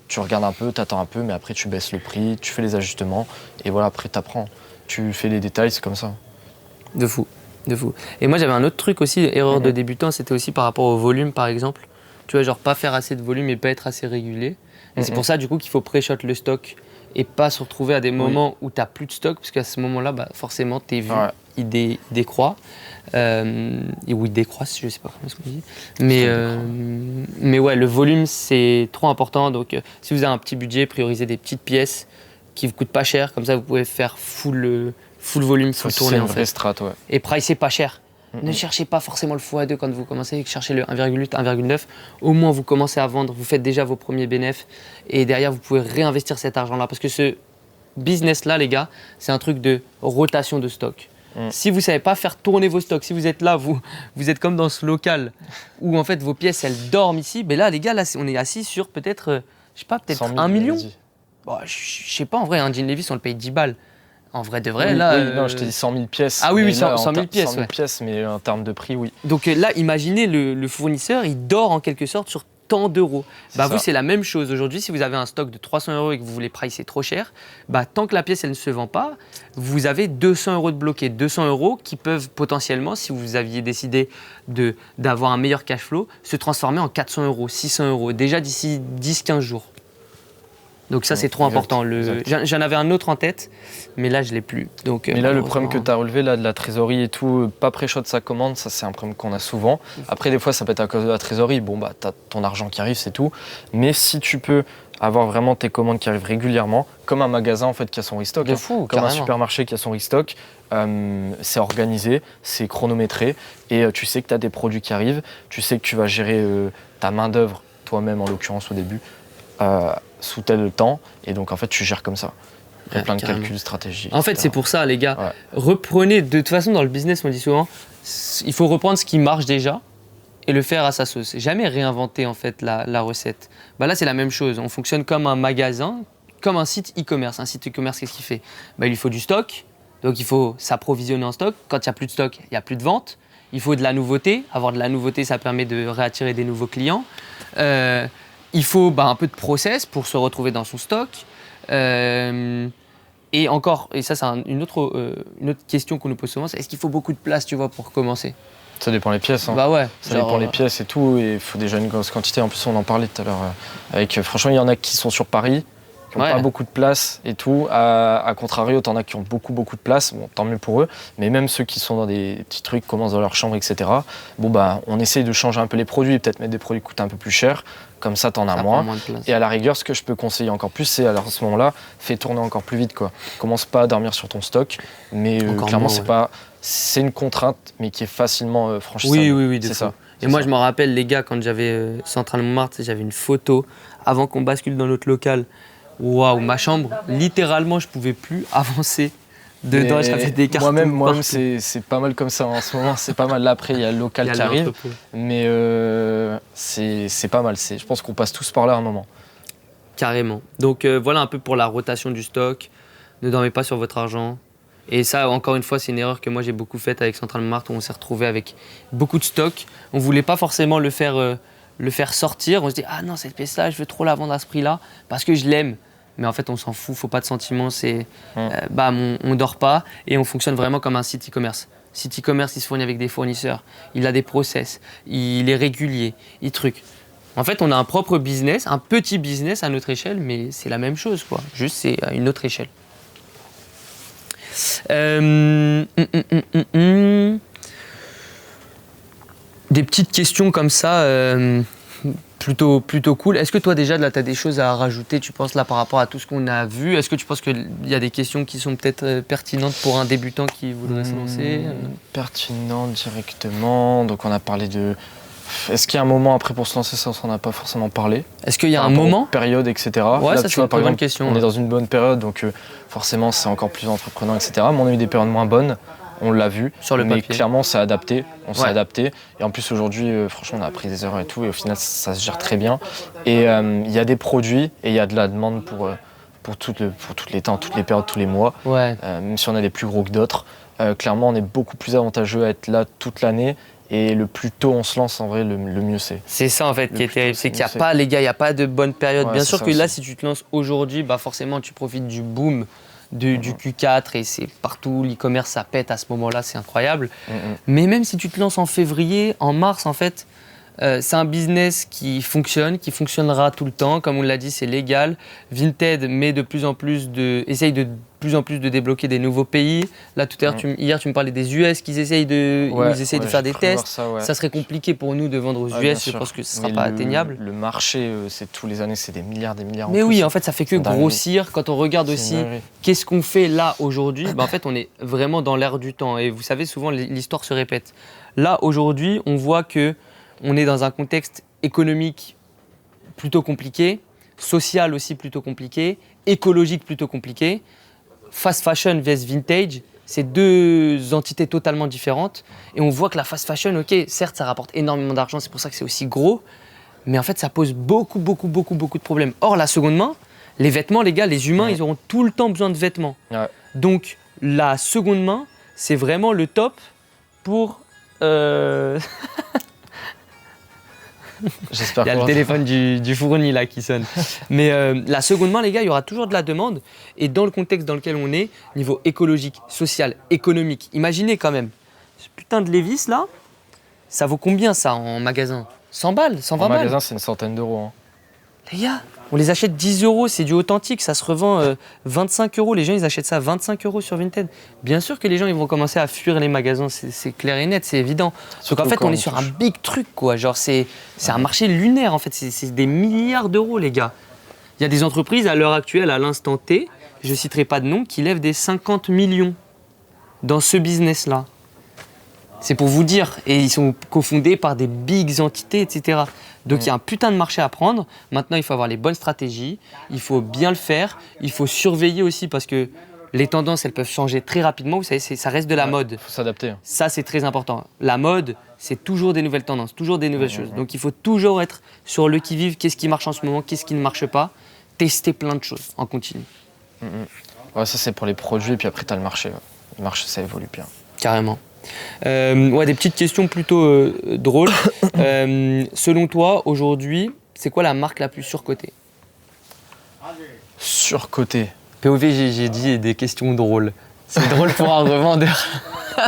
tu regardes un peu, t'attends un peu, mais après, tu baisses le prix, tu fais les ajustements. Et voilà, après, t'apprends. Tu fais les détails, c'est comme ça. De fou. Et moi, j'avais un autre truc aussi, erreur de débutant, c'était aussi par rapport au volume, par exemple. Tu vois, genre pas faire assez de volume et pas être assez régulier. Et c'est pour ça, du coup, qu'il faut pré-shot le stock et pas se retrouver à des moments où tu n'as plus de stock, parce qu'à ce moment-là, forcément, tes vues, il décroît. Ou il décroisse, je sais pas comment on dit. Mais ouais, le volume, c'est trop important. Donc, si vous avez un petit budget, priorisez des petites pièces qui vous coûtent pas cher. Comme ça, vous pouvez faire full volume, full tournée en fait. Et pricez pas cher. Ne cherchez pas forcément le x2 quand vous commencez, cherchez le 1,8, 1,9. Au moins, vous commencez à vendre, vous faites déjà vos premiers bénéfices. Et derrière, vous pouvez réinvestir cet argent-là. Parce que ce business-là, les gars, c'est un truc de rotation de stock. Si vous ne savez pas faire tourner vos stocks, si vous êtes là, vous êtes comme dans ce local où en fait vos pièces, elles dorment ici. Mais là, les gars, on est assis sur peut-être, je sais pas, peut-être 1 million. Je sais pas, en vrai, un jean Levi's, on le paye 10 balles. En vrai de vrai, non, je t'ai dit 100 000 pièces. Ah oui, 100 000 pièces. 100 000 pièces, mais en termes de prix, oui. Donc là, imaginez le fournisseur, il dort en quelque sorte sur tant d'euros. Vous, c'est la même chose. Aujourd'hui, si vous avez un stock de 300 € et que vous voulez pricer trop cher, tant que la pièce, elle ne se vend pas, vous avez 200 € de bloqués. 200 € qui peuvent potentiellement, si vous aviez décidé d'avoir un meilleur cash flow, se transformer en 400 €, 600 € déjà d'ici 10-15 jours. Donc ça, c'est trop important. J'en avais un autre en tête, mais là, je ne l'ai plus. Donc, mais là, le problème que tu as relevé, là, de la trésorerie et tout, pas pré-shot sa commande, ça, c'est un problème qu'on a souvent. Après, des fois, ça peut être à cause de la trésorerie. Tu as ton argent qui arrive, c'est tout. Mais si tu peux avoir vraiment tes commandes qui arrivent régulièrement, comme un magasin en fait, qui a son restock, comme carrément. Un supermarché qui a son restock, c'est organisé, c'est chronométré, et tu sais que tu as des produits qui arrivent, tu sais que tu vas gérer ta main-d'œuvre, toi-même en l'occurrence au début, sous tel temps, et donc en fait tu gères comme ça. Il y a plein de calculs, stratégies. En fait, c'est pour ça, les gars. Reprenez, de toute façon, dans le business, on dit souvent, il faut reprendre ce qui marche déjà et le faire à sa sauce. Jamais réinventer en fait la recette. Là, c'est la même chose. On fonctionne comme un magasin, comme un site e-commerce. Un site e-commerce, qu'est-ce qu'il fait ? Il lui faut du stock, donc il faut s'approvisionner en stock. Quand il n'y a plus de stock, il n'y a plus de vente. Il faut de la nouveauté. Avoir de la nouveauté, ça permet de réattirer des nouveaux clients. Il faut un peu de process pour se retrouver dans son stock. Et encore, et ça c'est une autre question qu'on nous pose souvent, c'est est-ce qu'il faut beaucoup de place, tu vois, pour commencer? Ça dépend les pièces. Hein. Bah ouais. Ça dépend les pièces et tout, et il faut déjà une grosse quantité. En plus, on en parlait tout à l'heure. Franchement, il y en a qui sont sur Paris, qui n'ont pas beaucoup de place et tout. À contrario, t'en as qui ont beaucoup de place. Bon, tant mieux pour eux. Mais même ceux qui sont dans des petits trucs, commencent dans leur chambre, etc. Bon, bah, on essaye de changer un peu les produits, peut-être mettre des produits qui coûtent un peu plus cher. Comme ça, t'en as moins. Et à la rigueur, ce que je peux conseiller encore plus, c'est à ce moment-là, fais tourner encore plus vite, quoi. Commence pas à dormir sur ton stock. Mais clairement, c'est une contrainte, mais qui est facilement franchissable. Oui, c'est ça. Et moi, je me rappelle, les gars, quand j'avais Central Montmartre, j'avais une photo avant qu'on bascule dans notre local. Waouh, ma chambre, littéralement, je pouvais plus avancer dedans. J'avais des cartons. Moi-même, c'est pas mal comme ça en ce moment. C'est pas mal. Là, après, il y a le local qui arrive. Mais c'est pas mal. Je pense qu'on passe tous par là à un moment. Carrément. Donc voilà un peu pour la rotation du stock. Ne dormez pas sur votre argent. Et ça, encore une fois, c'est une erreur que moi j'ai beaucoup faite avec Central Montmartre où on s'est retrouvé avec beaucoup de stock. On ne voulait pas forcément le faire sortir. On se dit ah non, cette pièce-là, je veux trop la vendre à ce prix-là parce que je l'aime. Mais en fait, on s'en fout, faut pas de sentiments. On dort pas et on fonctionne vraiment comme un site e-commerce. Site e-commerce, il se fournit avec des fournisseurs, il a des process, il est régulier, il truc. En fait, on a un propre business, un petit business à notre échelle, mais c'est la même chose, quoi. Juste, c'est à une autre échelle. Des petites questions comme ça, plutôt cool. Est-ce que toi déjà là, tu as des choses à rajouter, tu penses là par rapport à tout ce qu'on a vu? Est-ce que tu penses qu'il y a des questions qui sont peut-être pertinentes pour un débutant qui voudrait se lancer? Pertinentes directement, donc on a parlé de... Est-ce qu'il y a un moment après pour se lancer? Ça, on n'en a pas forcément parlé. Est-ce qu'il y a un moment? Période, etc. Ouais, là, ça, c'est une bonne question. On est dans une bonne période, donc forcément, c'est encore plus entreprenant, etc. Mais on a eu des périodes moins bonnes, on l'a vu. Sur le papier. Mais clairement, on s'est adapté. Et en plus, aujourd'hui, franchement, on a pris des heures et tout. Et au final, ça se gère très bien. Et il y a des produits et il y a de la demande pour tous les temps, toutes les périodes, tous les mois. Ouais. Même si on a des plus gros que d'autres. Clairement, on est beaucoup plus avantageux à être là toute l'année. Et le plus tôt on se lance, en vrai, le mieux c'est. C'est ça en fait qui est terrible, c'est qu'il n'y a pas, les gars, il n'y a pas de bonne période. Bien sûr que là, si tu te lances aujourd'hui, bah forcément tu profites du boom du Q4 et c'est partout, l'e-commerce ça pète à ce moment-là, c'est incroyable. Mais même si tu te lances en février, en mars en fait, c'est un business qui fonctionnera tout le temps. Comme on l'a dit, c'est légal. Vinted met essaye de plus en plus de débloquer des nouveaux pays. Là, tout à l'heure, hier, tu me parlais des US qu'ils essayent de faire des tests. Ça serait compliqué pour nous de vendre aux US. Je pense que ce ne sera pas atteignable. Le marché, c'est tous les années, c'est des milliards. Mais oui, en fait, ça fait que grossir. Quand on regarde aussi qu'est-ce qu'on fait là aujourd'hui, en fait, on est vraiment dans l'air du temps. Et vous savez, souvent, l'histoire se répète. Là, aujourd'hui, on voit que on est dans un contexte économique plutôt compliqué, social aussi plutôt compliqué, écologique plutôt compliqué. Fast fashion vs vintage, c'est deux entités totalement différentes. Et on voit que la fast fashion, ok, certes, ça rapporte énormément d'argent, c'est pour ça que c'est aussi gros. Mais en fait, ça pose beaucoup de problèmes. Or, la seconde main, les vêtements, les gars, les humains, ils auront tout le temps besoin de vêtements. Ouais. Donc, la seconde main, c'est vraiment le top pour... J'espère. Il y a le téléphone du fourni là qui sonne. Mais la seconde main, les gars, il y aura toujours de la demande. Et dans le contexte dans lequel on est, niveau écologique, social, économique, imaginez quand même, ce putain de Levi's là, ça vaut combien ça en magasin? 100 balles, 120 balles. En magasin, c'est une centaine d'euros. Hein. Les gars, on les achète 10 euros, c'est du authentique, ça se revend 25 euros. Les gens, ils achètent ça à 25 euros sur Vinted. Bien sûr que les gens, ils vont commencer à fuir les magasins, c'est clair et net, c'est évident. Donc en fait, on est sur un big truc, quoi. Genre, c'est un marché lunaire, en fait. C'est des milliards d'euros, les gars. Il y a des entreprises, à l'heure actuelle, à l'instant T, je ne citerai pas de nom, qui lèvent des 50 millions dans ce business-là. C'est pour vous dire. Et ils sont cofondés par des big entités, etc. Donc il y a un putain de marché à prendre. Maintenant, il faut avoir les bonnes stratégies. Il faut bien le faire. Il faut surveiller aussi parce que les tendances, elles peuvent changer très rapidement. Vous savez, ça reste de la mode. Il faut s'adapter. Ça, c'est très important. La mode, c'est toujours des nouvelles tendances, toujours des nouvelles choses. Donc il faut toujours être sur le qui-vive. Qu'est-ce qui marche en ce moment? Qu'est-ce qui ne marche pas? Tester plein de choses en continu. Ouais, ça, c'est pour les produits. Et puis après, tu as le marché. Le marché, ça évolue bien. Carrément. Des petites questions plutôt drôles. Selon toi, aujourd'hui, c'est quoi la marque la plus surcotée? Surcotée? POV, j'ai dit des questions drôles. C'est drôle pour un revendeur.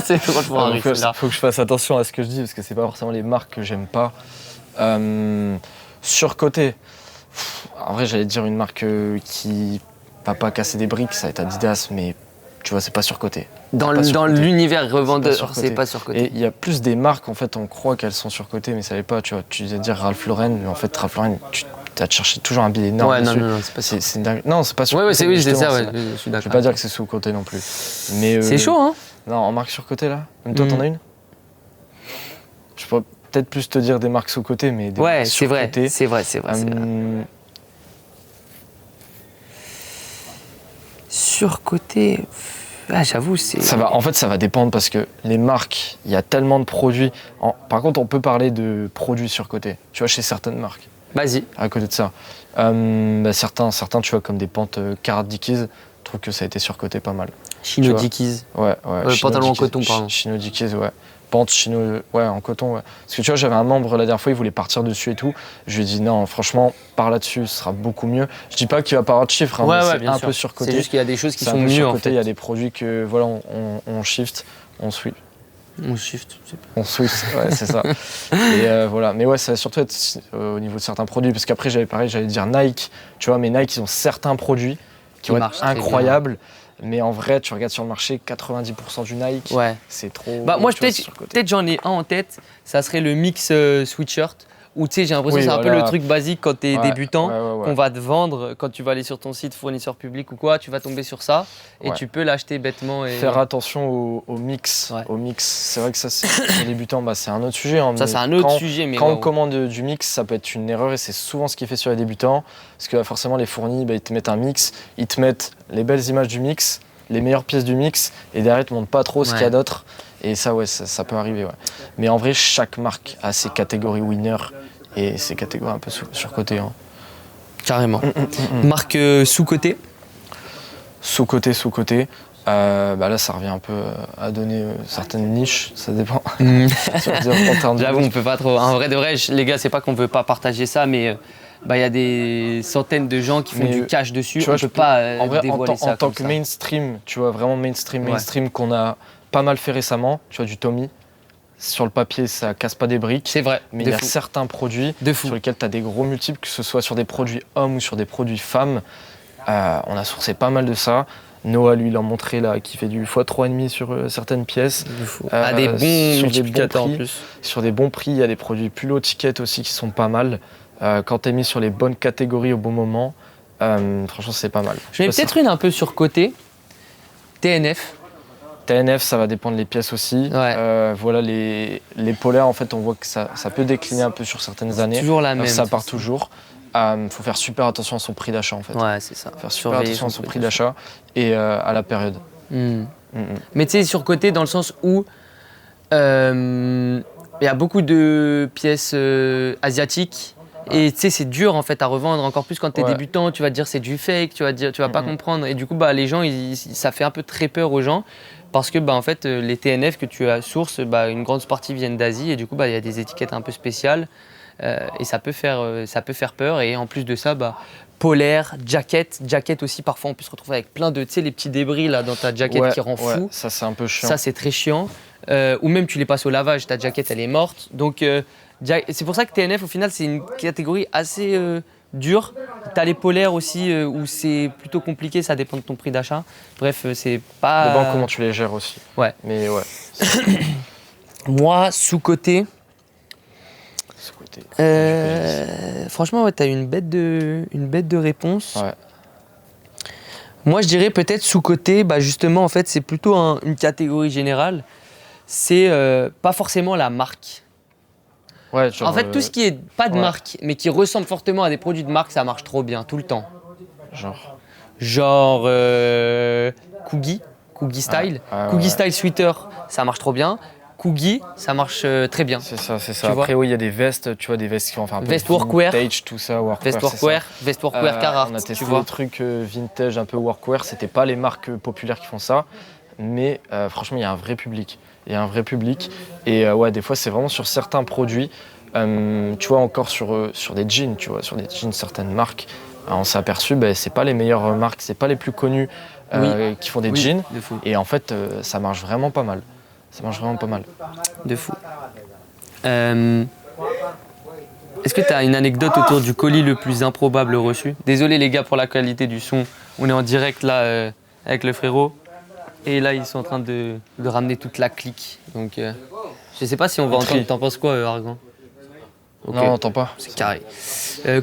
C'est drôle pour un reseller. Faut que je fasse attention à ce que je dis parce que c'est pas forcément les marques que j'aime pas. Surcoté. En vrai, j'allais dire une marque qui va pas casser des briques, ça va être Adidas, mais tu vois, c'est pas surcoté. Dans l'univers revendeur, c'est pas surcoté. Et il y a plus des marques, en fait, on croit qu'elles sont surcotées, mais ça l'est pas. Tu vois, tu disais dire Ralph Lauren, mais en fait, Ralph Lauren, tu as cherché toujours un billet énorme. Ouais, dessus. non, c'est pas ça. Non, c'est pas surcoté. Ouais, c'est ça, ouais. Je suis d'accord. Je vais pas dire que c'est sous-coté non plus. Mais c'est chaud, hein. Non, en marque surcotée, là. Même toi, t'en as une? Je pourrais peut-être plus te dire des marques sous-cotées, mais des marques surcotées. C'est vrai. Surcoté. Ah, j'avoue, c'est. En fait, ça va dépendre parce que les marques, il y a tellement de produits. Par contre, on peut parler de produits surcotés. Tu vois, chez certaines marques. Vas-y. À côté de ça. Certains, tu vois, comme des pentes Karat Dickies, je trouve que ça a été surcoté pas mal. Chino Dickies. Ouais. Pantalon en coton, pardon. Chino Dickies, ouais. Pente Chino, ouais, en coton, ouais. Parce que tu vois, j'avais un membre la dernière fois, il voulait partir dessus et tout. Je lui ai dit non, franchement, par là-dessus, ce sera beaucoup mieux. Je dis pas qu'il va pas avoir de chiffres, hein, mais c'est un peu surcoté. C'est juste qu'il y a des choses qui sont mieux en fait. Il y a des produits que, voilà, on shift, on switch. On shift, je sais pas. On switch, ouais, c'est ça. Et voilà. Mais ouais, ça va surtout être au niveau de certains produits. Parce qu'après, j'allais dire Nike. Tu vois, mais Nike, ils ont certains produits qui vont être incroyables. Mais en vrai, tu regardes sur le marché, 90% du Nike, c'est trop. Bah, moi, peut-être j'en ai un en tête. Ça serait le mix sweatshirt. Où tu sais, j'ai l'impression que c'est un peu le truc basique quand tu es débutant, qu'on va te vendre quand tu vas aller sur ton site fournisseur public ou quoi, tu vas tomber sur ça et tu peux l'acheter bêtement. Faire attention au mix. Au mix, c'est vrai que ça, c'est les débutants, c'est un autre sujet. Hein, ça, c'est un autre sujet. Mais quand on commande du mix, ça peut être une erreur et c'est souvent ce qui est fait sur les débutants. Parce que forcément, les fournis, ils te mettent un mix, ils te mettent les belles images du mix, les meilleures pièces du mix et derrière, ils te montrent pas trop ce qu'il y a d'autre. Et ça, ça peut arriver. Mais en vrai, chaque marque a ses catégories winner. Et ces catégories un peu surcotées. Hein. Carrément. Marque sous-cotée. Sous-cotée. Là, ça revient un peu à donner certaines niches, ça dépend. J'avoue, on peut pas trop. En vrai de vrai, les gars, c'est pas qu'on veut pas partager ça, mais il y a des centaines de gens qui font du cash dessus. Tu vois, on peut pas dévoiler ça. En tant que mainstream, tu vois, vraiment mainstream qu'on a pas mal fait récemment, tu vois, du Tommy. Sur le papier, ça casse pas des briques. C'est vrai. Mais il y a certains produits sur lesquels tu as des gros multiples, que ce soit sur des produits hommes ou sur des produits femmes. On a sourcé pas mal de ça. Noah, lui, il a montré là, qui fait du x3,5 sur certaines pièces. Des bons multiplicateurs en plus. Sur des bons prix, il y a des produits plus low ticket aussi qui sont pas mal. Quand tu es mis sur les bonnes catégories au bon moment, franchement, c'est pas mal. Je mets peut-être une un peu surcotée. TNF. TNF, ça va dépendre des pièces aussi. Voilà, les polaires, en fait, on voit que ça peut décliner un peu sur certaines années. Toujours la même. Ça part toujours. Faut faire super attention à son prix d'achat, en fait. Ouais, c'est ça. Faire super attention à son prix d'achat et à la période. Mais tu sais, surcoté dans le sens où il y a beaucoup de pièces asiatiques. Et tu sais, c'est dur en fait à revendre, encore plus quand tu es débutant, tu vas te dire c'est du fake, tu vas pas comprendre. Et du coup, les gens, ça fait un peu très peur aux gens. Parce que en fait, les TNF que tu as sources, une grande partie viennent d'Asie et du coup, il y a des étiquettes un peu spéciales et ça peut faire peur. Et en plus de ça, polaire, jacket aussi, parfois on peut se retrouver avec plein de, tu sais, les petits débris là dans ta jacket qui rend fou. Ça, c'est un peu chiant. Ça, c'est très chiant. Ou même tu les passes au lavage, ta jacket elle est morte. Donc c'est pour ça que TNF au final c'est une catégorie assez dure. T'as les polaires aussi où c'est plutôt compliqué, ça dépend de ton prix d'achat. Bref, c'est pas. Dépend comment tu les gères aussi. Ouais. Mais ouais. Moi, sous-coté. Franchement, t'as une bête de réponse. Ouais. Moi, je dirais peut-être sous-coté. Justement, en fait, c'est plutôt une catégorie générale. C'est pas forcément la marque. Ouais, genre, en fait, tout ce qui est pas de marque, mais qui ressemble fortement à des produits de marque, ça marche trop bien, tout le temps. Genre Coogie Style. Coogie Style Sweater, ça marche trop bien. Coogie, ça marche très bien. C'est ça. Après, oui, il y a des vestes, tu vois, des vestes qui vont faire un peu veste workwear. Vintage, tout ça, Veste workwear Carhartt. On a testé des trucs vintage, un peu workwear. C'était pas les marques populaires qui font ça, mais franchement, il y a un vrai public. Et des fois, c'est vraiment sur certains produits. Tu vois, encore sur des jeans, certaines marques, Alors, on s'est aperçu, c'est pas les meilleures marques, c'est pas les plus connues qui font des jeans. Et en fait, ça marche vraiment pas mal. De fou. Est-ce que tu as une anecdote autour du colis le plus improbable reçu? Désolé les gars pour la qualité du son. On est en direct là avec le frérot. Et là, ils sont en train de ramener toute la clique. Donc, je sais pas si on va entendre. T'en penses quoi, Argan? Okay. Non, on n'entend pas. C'est carré.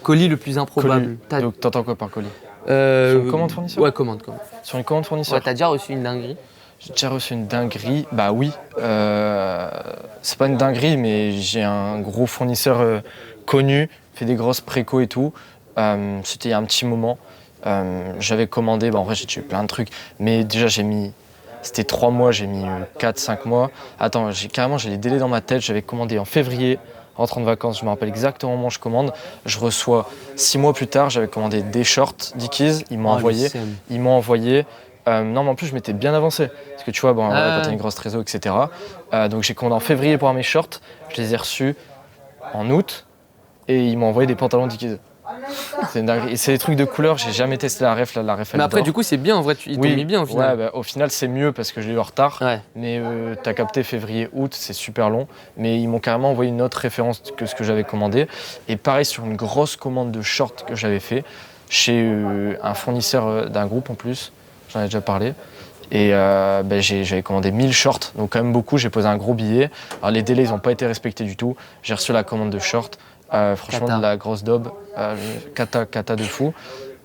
Colis le plus improbable. Donc, t'entends quoi par colis? Sur une commande fournisseur? Ouais, commande. Sur une commande fournisseur? Ouais, t'as déjà reçu une dinguerie? J'ai déjà reçu une dinguerie, bah oui. C'est pas une dinguerie, mais j'ai un gros fournisseur connu, fait des grosses précos et tout. C'était il y a un petit moment. J'avais commandé, en vrai j'ai eu plein de trucs, mais déjà c'était 3 mois, j'ai mis 4-5 mois. Attends, j'ai les délais dans ma tête. J'avais commandé en février, rentrant de vacances, je me rappelle exactement au moment où je commande. Je reçois 6 mois plus tard, j'avais commandé des shorts Dickies, ils m'ont envoyé. Non, mais en plus, je m'étais bien avancé. Parce que tu vois, quand t'as une grosse trésor, etc. Donc j'ai commandé en février pour avoir mes shorts. Je les ai reçus en août. Et ils m'ont envoyé des pantalons Dickies. C'est une dinguerie. Et c'est des trucs de couleur, j'ai jamais testé la ref. Mais après, du coup, c'est bien en vrai, ils t'ont mis bien au final. Ouais, au final, c'est mieux parce que je l'ai eu en retard. Ouais. Mais t'as capté février, août, c'est super long. Mais ils m'ont carrément envoyé une autre référence que ce que j'avais commandé. Et pareil, sur une grosse commande de shorts que j'avais fait chez un fournisseur d'un groupe en plus. J'en ai déjà parlé. Et j'avais commandé 1000 shorts, donc quand même beaucoup. J'ai posé un gros billet. Alors les délais, ils n'ont pas été respectés du tout. J'ai reçu la commande de shorts. Franchement, de la grosse daube. Cata de fou.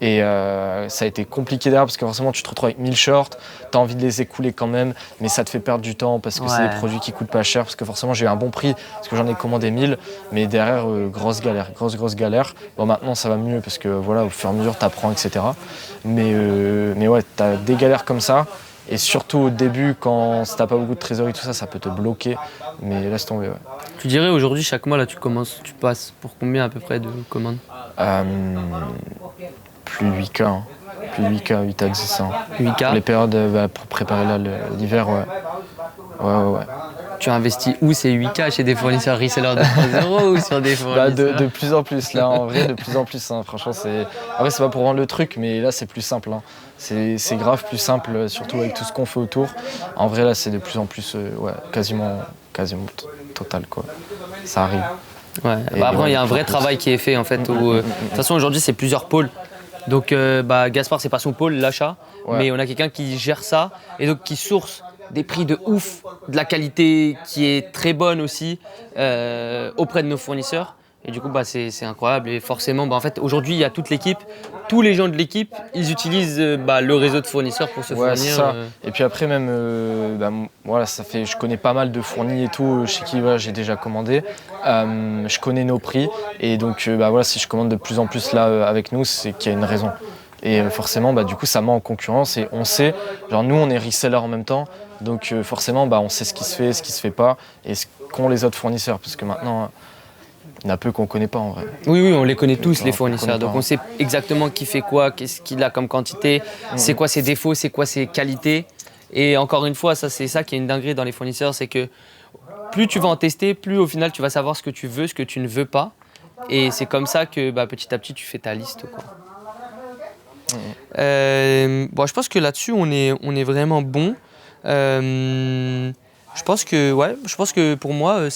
Et ça a été compliqué derrière parce que forcément, tu te retrouves avec 1000 shorts. Tu as envie de les écouler quand même, mais ça te fait perdre du temps parce que c'est des produits qui coûtent pas cher. Parce que forcément, j'ai eu un bon prix parce que j'en ai commandé 1000. Mais derrière, grosse galère. Bon, maintenant, ça va mieux parce que voilà, au fur et à mesure, tu apprends, etc. Mais ouais, tu as des galères comme ça. Et surtout au début, quand t'as pas beaucoup de trésorerie, tout ça, ça peut te bloquer. Mais laisse tomber, ouais. Tu dirais aujourd'hui, chaque mois, là, tu passes pour combien à peu près de commandes? Plus 8K. Hein. Plus 8K, 8 à 10. Hein. 8K pour les périodes, pour préparer là, l'hiver, ouais. Ouais. Tu investis où ces 8K chez des fournisseurs resellers de 3€ ou sur des fournisseurs de plus en plus, là, en vrai, de plus en plus. Hein. Franchement, c'est pas pour vendre le truc, mais là, c'est plus simple. Hein. C'est grave plus simple, surtout avec tout ce qu'on fait autour. En vrai, là, c'est de plus en plus, quasiment total, quoi. Ça arrive. Ouais. Après, il y a un vrai travail qui est fait, en fait. De toute façon, aujourd'hui, c'est plusieurs pôles. Donc, Gaspard, c'est pas son pôle, l'achat, mais on a quelqu'un qui gère ça et donc qui source des prix de ouf, de la qualité qui est très bonne aussi auprès de nos fournisseurs. Et du coup, c'est incroyable. Et forcément, en fait, aujourd'hui, il y a toute l'équipe. Tous les gens de l'équipe, ils utilisent le réseau de fournisseurs pour se fournir. Ça. Et puis après, même, je connais pas mal de fournis et tout, chez qui j'ai déjà commandé. Je connais nos prix. Et donc, si je commande de plus en plus là avec nous, c'est qu'il y a une raison. Et forcément, du coup, ça met en concurrence. Et on sait, nous, on est resellers en même temps. Donc, forcément, on sait ce qui se fait, ce qui se fait pas. Et ce qu'ont les autres fournisseurs. Parce que maintenant, il y en a peu qu'on connaît pas en vrai. Oui, on les connaît tous, les fournisseurs. Donc on sait exactement qui fait quoi, qu'est-ce qu'il a comme quantité, c'est quoi ses défauts, c'est quoi ses qualités. Et encore une fois, c'est ça qui est une dinguerie dans les fournisseurs, c'est que plus tu vas en tester, plus au final tu vas savoir ce que tu veux, ce que tu ne veux pas. Et c'est comme ça que petit à petit tu fais ta liste, quoi. Je pense que là-dessus on est vraiment bon. Je pense que pour moi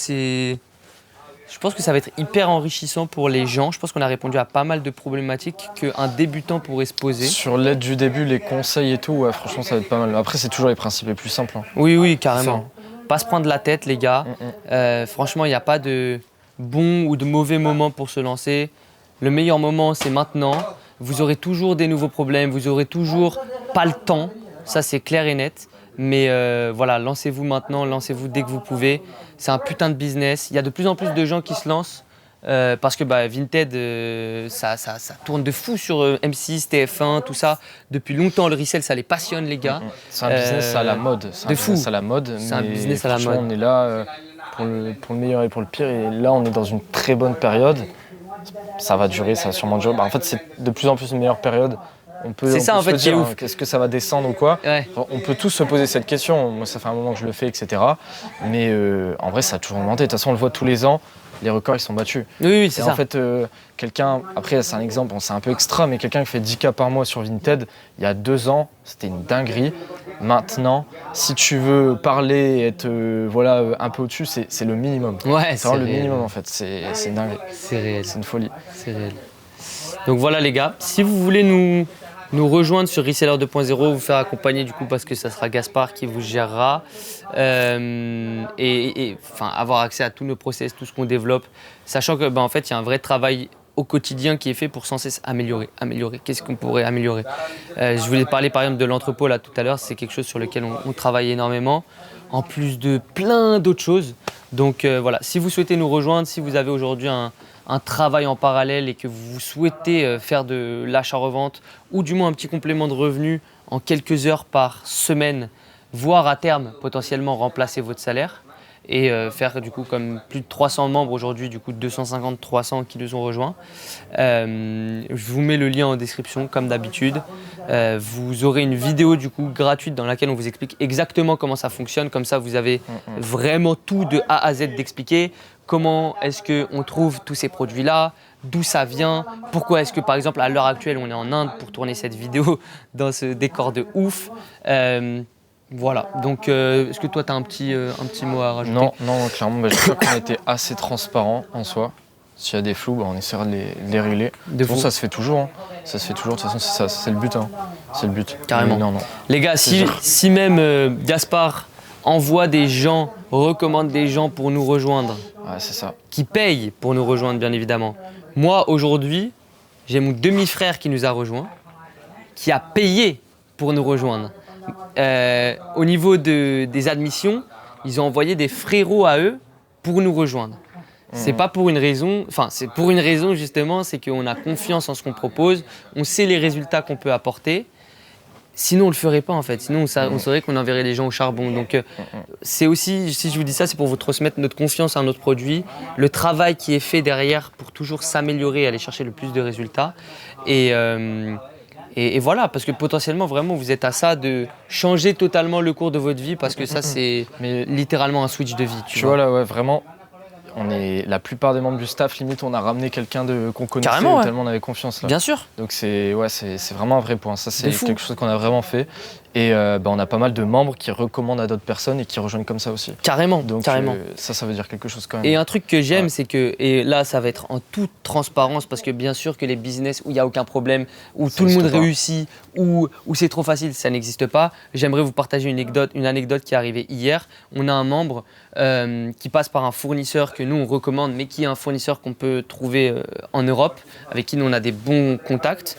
je pense que ça va être hyper enrichissant pour les gens. Je pense qu'on a répondu à pas mal de problématiques qu'un débutant pourrait se poser. Sur l'aide du début, les conseils et tout, franchement, ça va être pas mal. Après, c'est toujours les principes les plus simples. Hein. Oui, carrément. Pas se prendre la tête, les gars. Franchement, il n'y a pas de bon ou de mauvais moment pour se lancer. Le meilleur moment, c'est maintenant. Vous aurez toujours des nouveaux problèmes, vous aurez toujours pas le temps. Ça, c'est clair et net. Mais lancez-vous maintenant, lancez-vous dès que vous pouvez. C'est un putain de business. Il y a de plus en plus de gens qui se lancent parce que Vinted, ça tourne de fou sur M6, TF1, tout ça. Depuis longtemps, le resell, ça les passionne, les gars. C'est un business à la mode. C'est un business à la mode. On est là pour le meilleur et pour le pire. Et là, on est dans une très bonne période. Ça va durer, ça va sûrement durer. En fait, c'est de plus en plus une meilleure période. C'est ça en fait qui est ouf. Est-ce que ça va descendre ou quoi? On peut tous se poser cette question. Moi, ça fait un moment que je le fais, etc. Mais en vrai, ça a toujours augmenté. De toute façon, on le voit tous les ans. les records ils sont battus. Oui, c'est ça. En fait, quelqu'un, après c'est un exemple, c'est un peu extra, mais quelqu'un qui fait 10K par mois sur Vinted, il y a 2 ans, c'était une dinguerie. Maintenant, si tu veux parler et être un peu au-dessus, c'est le minimum. Ouais, c'est vraiment le minimum en fait, c'est une dinguerie. C'est réel. C'est une folie. C'est réel. Donc voilà les gars, si vous voulez nous rejoindre sur Reseller 2.0, vous faire accompagner du coup parce que ça sera Gaspard qui vous gérera et avoir accès à tous nos process, tout ce qu'on développe, sachant que en fait il y a un vrai travail au quotidien qui est fait pour sans cesse améliorer. Qu'est-ce qu'on pourrait améliorer Je voulais parler par exemple de l'entrepôt là tout à l'heure, c'est quelque chose sur lequel on travaille énormément, en plus de plein d'autres choses. Donc voilà, si vous souhaitez nous rejoindre, si vous avez aujourd'hui un travail en parallèle et que vous souhaitez faire de l'achat-revente ou du moins un petit complément de revenu en quelques heures par semaine, voire à terme potentiellement remplacer votre salaire et faire du coup comme plus de 300 membres aujourd'hui, du coup 250-300 qui nous ont rejoints. Je vous mets le lien en description comme d'habitude. Vous aurez une vidéo du coup gratuite dans laquelle on vous explique exactement comment ça fonctionne. Comme ça, vous avez vraiment tout de A à Z d'expliquer. Comment est-ce qu'on trouve tous ces produits-là, d'où ça vient, pourquoi est-ce que par exemple à l'heure actuelle on est en Inde pour tourner cette vidéo dans ce décor de ouf. Voilà, donc est-ce que toi tu as un petit mot à rajouter? Non, clairement, j'espère qu'on a été assez transparent en soi. S'il y a des flous, on essaiera de les régler. De toute façon, ça se fait toujours. Hein. Ça se fait toujours, de toute façon c'est le but. Hein. C'est le but. Carrément. Non. Les gars, si même Gaspard envoie des gens, recommande des gens pour nous rejoindre, c'est ça. Qui payent pour nous rejoindre bien évidemment. Moi aujourd'hui, j'ai mon demi-frère qui nous a rejoints, qui a payé pour nous rejoindre. Au niveau des admissions, ils ont envoyé des frérots à eux pour nous rejoindre. C'est pas pour une raison, c'est pour une raison justement, c'est qu'on a confiance en ce qu'on propose, on sait les résultats qu'on peut apporter. Sinon, on le ferait pas en fait. Sinon, on saurait qu'on enverrait les gens au charbon. Donc, c'est aussi, si je vous dis ça, c'est pour vous transmettre notre confiance à notre produit, le travail qui est fait derrière pour toujours s'améliorer, aller chercher le plus de résultats. Et voilà, parce que potentiellement, vraiment, vous êtes à ça de changer totalement le cours de votre vie, parce que ça, c'est littéralement un switch de vie. Tu vois là, ouais, vraiment. La plupart des membres du staff, limite, on a ramené quelqu'un qu'on connaissait tellement on avait confiance là. Bien sûr. Donc c'est vraiment un vrai point. Ça, c'est quelque chose qu'on a vraiment fait. Et on a pas mal de membres qui recommandent à d'autres personnes et qui rejoignent comme ça aussi. Carrément. Donc carrément. Ça veut dire quelque chose quand même. Et un truc que j'aime, c'est que, et là ça va être en toute transparence, parce que bien sûr que les business où il n'y a aucun problème, où tout le monde réussit, où c'est trop facile, ça n'existe pas. J'aimerais vous partager une anecdote qui est arrivée hier. On a un membre qui passe par un fournisseur que nous on recommande, mais qui est un fournisseur qu'on peut trouver en Europe, avec qui nous on a des bons contacts,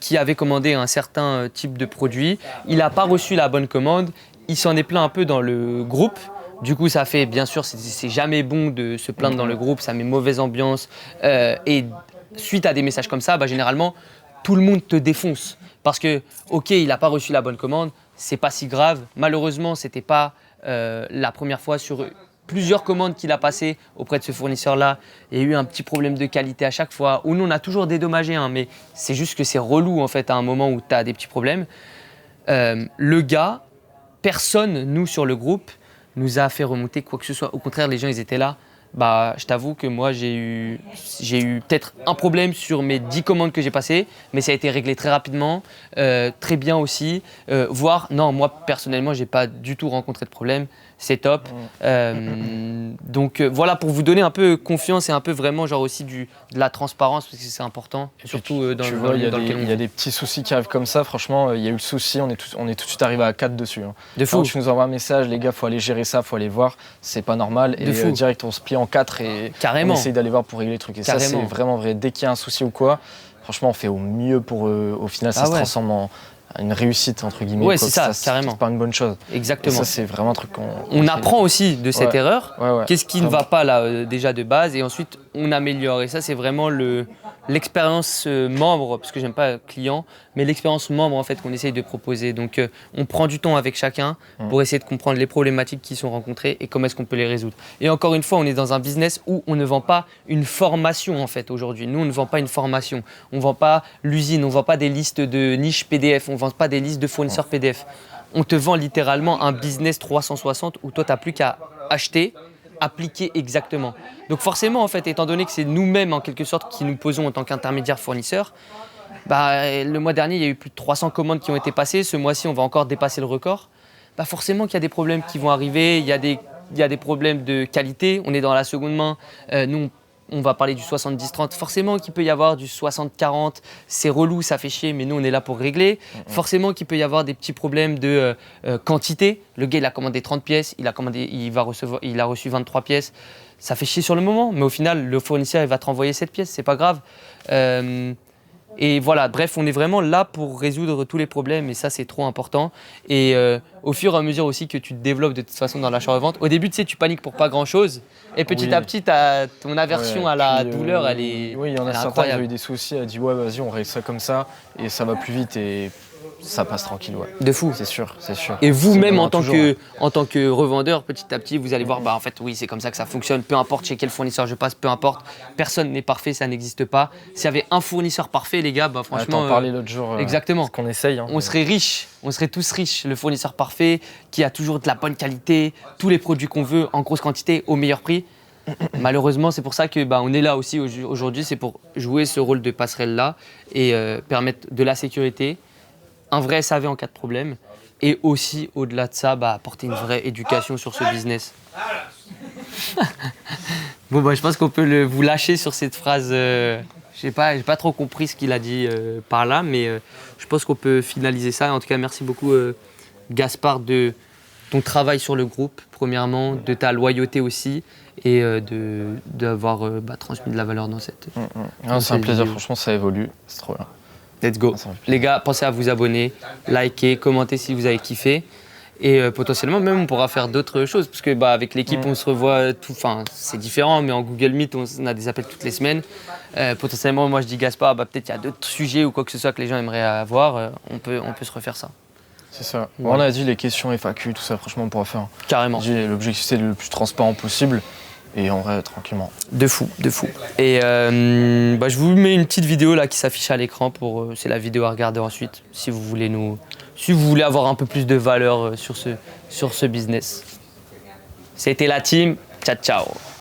qui avait commandé un certain type de produit. Il n'a pas reçu la bonne commande, il s'en est plaint un peu dans le groupe. Du coup, ça fait, bien sûr, c'est jamais bon de se plaindre dans le groupe, ça met mauvaise ambiance. Et suite à des messages comme ça, généralement, tout le monde te défonce. Parce que, ok, il n'a pas reçu la bonne commande, c'est pas si grave. Malheureusement, c'était pas la première fois sur plusieurs commandes qu'il a passées auprès de ce fournisseur-là. Il y a eu un petit problème de qualité à chaque fois, où nous, on a toujours dédommagé, mais c'est juste que c'est relou, en fait, à un moment où tu as des petits problèmes. Le gars, personne, nous sur le groupe, nous a fait remonter quoi que ce soit. Au contraire, les gens, ils étaient là. Je t'avoue que moi, j'ai eu peut-être un problème sur mes 10 commandes que j'ai passées, mais ça a été réglé très rapidement, très bien aussi. Non, moi, personnellement, je n'ai pas du tout rencontré de problème. C'est top. Donc voilà, pour vous donner un peu confiance et un peu vraiment genre aussi de la transparence, parce que c'est important, surtout dans le monde dans lequel on vit. Il y a des petits soucis qui arrivent comme ça. Franchement, il y a eu le souci, on est tout de suite arrivé à 4 dessus. Hein. De fou. Quand tu nous envoies un message, les gars, faut aller gérer ça, faut aller voir. C'est pas normal. Et direct, on se plie en 4 et on essaye d'aller voir pour régler les trucs. Et ça, c'est vraiment vrai. Dès qu'il y a un souci ou quoi, franchement, on fait au mieux pour au final, ça se transforme en une réussite entre guillemets. Ouais, c'est ça, carrément. C'est pas une bonne chose. Exactement. Et ça, c'est vraiment un truc qu'on on apprend aussi de cette erreur. Ouais. Qu'est-ce qui ne va pas là déjà de base, et ensuite on améliore. Et ça, c'est vraiment l'expérience membre, parce que j'aime pas client, mais l'expérience membre en fait qu'on essaye de proposer. Donc on prend du temps avec chacun pour essayer de comprendre les problématiques qui sont rencontrées et comment est-ce qu'on peut les résoudre. Et encore une fois, on est dans un business où on ne vend pas une formation en fait aujourd'hui. Nous, on ne vend pas une formation. On ne vend pas l'usine, on ne vend pas des listes de niches PDF, on ne vend pas des listes de fournisseurs PDF. On te vend littéralement un business 360 où toi, tu n'as plus qu'à acheter, appliqué exactement. Donc forcément, en fait, étant donné que c'est nous-mêmes, en quelque sorte, qui nous posons en tant qu'intermédiaire fournisseur, le mois dernier, il y a eu plus de 300 commandes qui ont été passées. Ce mois-ci, on va encore dépasser le record. Forcément qu'il y a des problèmes qui vont arriver. Il y a des problèmes de qualité. On est dans la seconde main. Nous, on va parler du 70-30. Forcément qu'il peut y avoir du 60-40. C'est relou, ça fait chier, mais nous, on est là pour régler. Forcément qu'il peut y avoir des petits problèmes de quantité. Le gars, il a commandé 30 pièces. Il a reçu 23 pièces. Ça fait chier sur le moment. Mais au final, le fournisseur, il va te renvoyer cette pièce. C'est pas grave. Et voilà, bref, on est vraiment là pour résoudre tous les problèmes et ça, c'est trop important. Et au fur et à mesure aussi que tu te développes de toute façon dans l'achat-revente, au début, tu sais, tu paniques pour pas grand-chose et petit à petit, ton aversion à la douleur, elle est Oui, il y en a certains qui ont eu des soucis, elle dit ouais, vas-y, on règle ça comme ça et ça va plus vite et ça passe tranquille, ouais. De fou. C'est sûr. Et vous-même, en tant que revendeur, petit à petit, vous allez voir, en fait, oui, c'est comme ça que ça fonctionne. Peu importe chez quel fournisseur je passe, peu importe. Personne n'est parfait, ça n'existe pas. S'il y avait un fournisseur parfait, les gars, franchement. T'en parlais l'autre jour. Exactement. Qu'on essaye. On serait riches. On serait tous riches. Le fournisseur parfait, qui a toujours de la bonne qualité, tous les produits qu'on veut en grosse quantité, au meilleur prix. Malheureusement, c'est pour ça que on est là aussi aujourd'hui. C'est pour jouer ce rôle de passerelle-là et permettre de la sécurité, un vrai SAV en cas de problème et aussi, au-delà de ça, apporter une vraie éducation sur ce business. Bon, je pense qu'on peut vous lâcher sur cette phrase. J'ai pas trop compris ce qu'il a dit par là, mais je pense qu'on peut finaliser ça. En tout cas, merci beaucoup, Gaspard, de ton travail sur le groupe, premièrement, de ta loyauté aussi et d'avoir transmis de la valeur dans cette. C'est un plaisir, franchement, ça évolue. C'est trop bien. Let's go. Les gars, pensez à vous abonner, liker, commenter si vous avez kiffé. Et potentiellement, même, on pourra faire d'autres choses. Parce que avec l'équipe, on se revoit tout. Enfin, c'est différent, mais en Google Meet, on a des appels toutes les semaines. Potentiellement, moi, je dis Gaspard, peut-être il y a d'autres sujets ou quoi que ce soit que les gens aimeraient avoir. On peut se refaire ça. C'est ça. Ouais. On a dit les questions FAQ, tout ça, franchement, on pourra faire. Carrément. L'objectif, c'est le plus transparent possible. Et en vrai, tranquillement. De fou. Et je vous mets une petite vidéo là qui s'affiche à l'écran c'est la vidéo à regarder ensuite si vous voulez avoir un peu plus de valeur sur ce business. C'était la team. Ciao.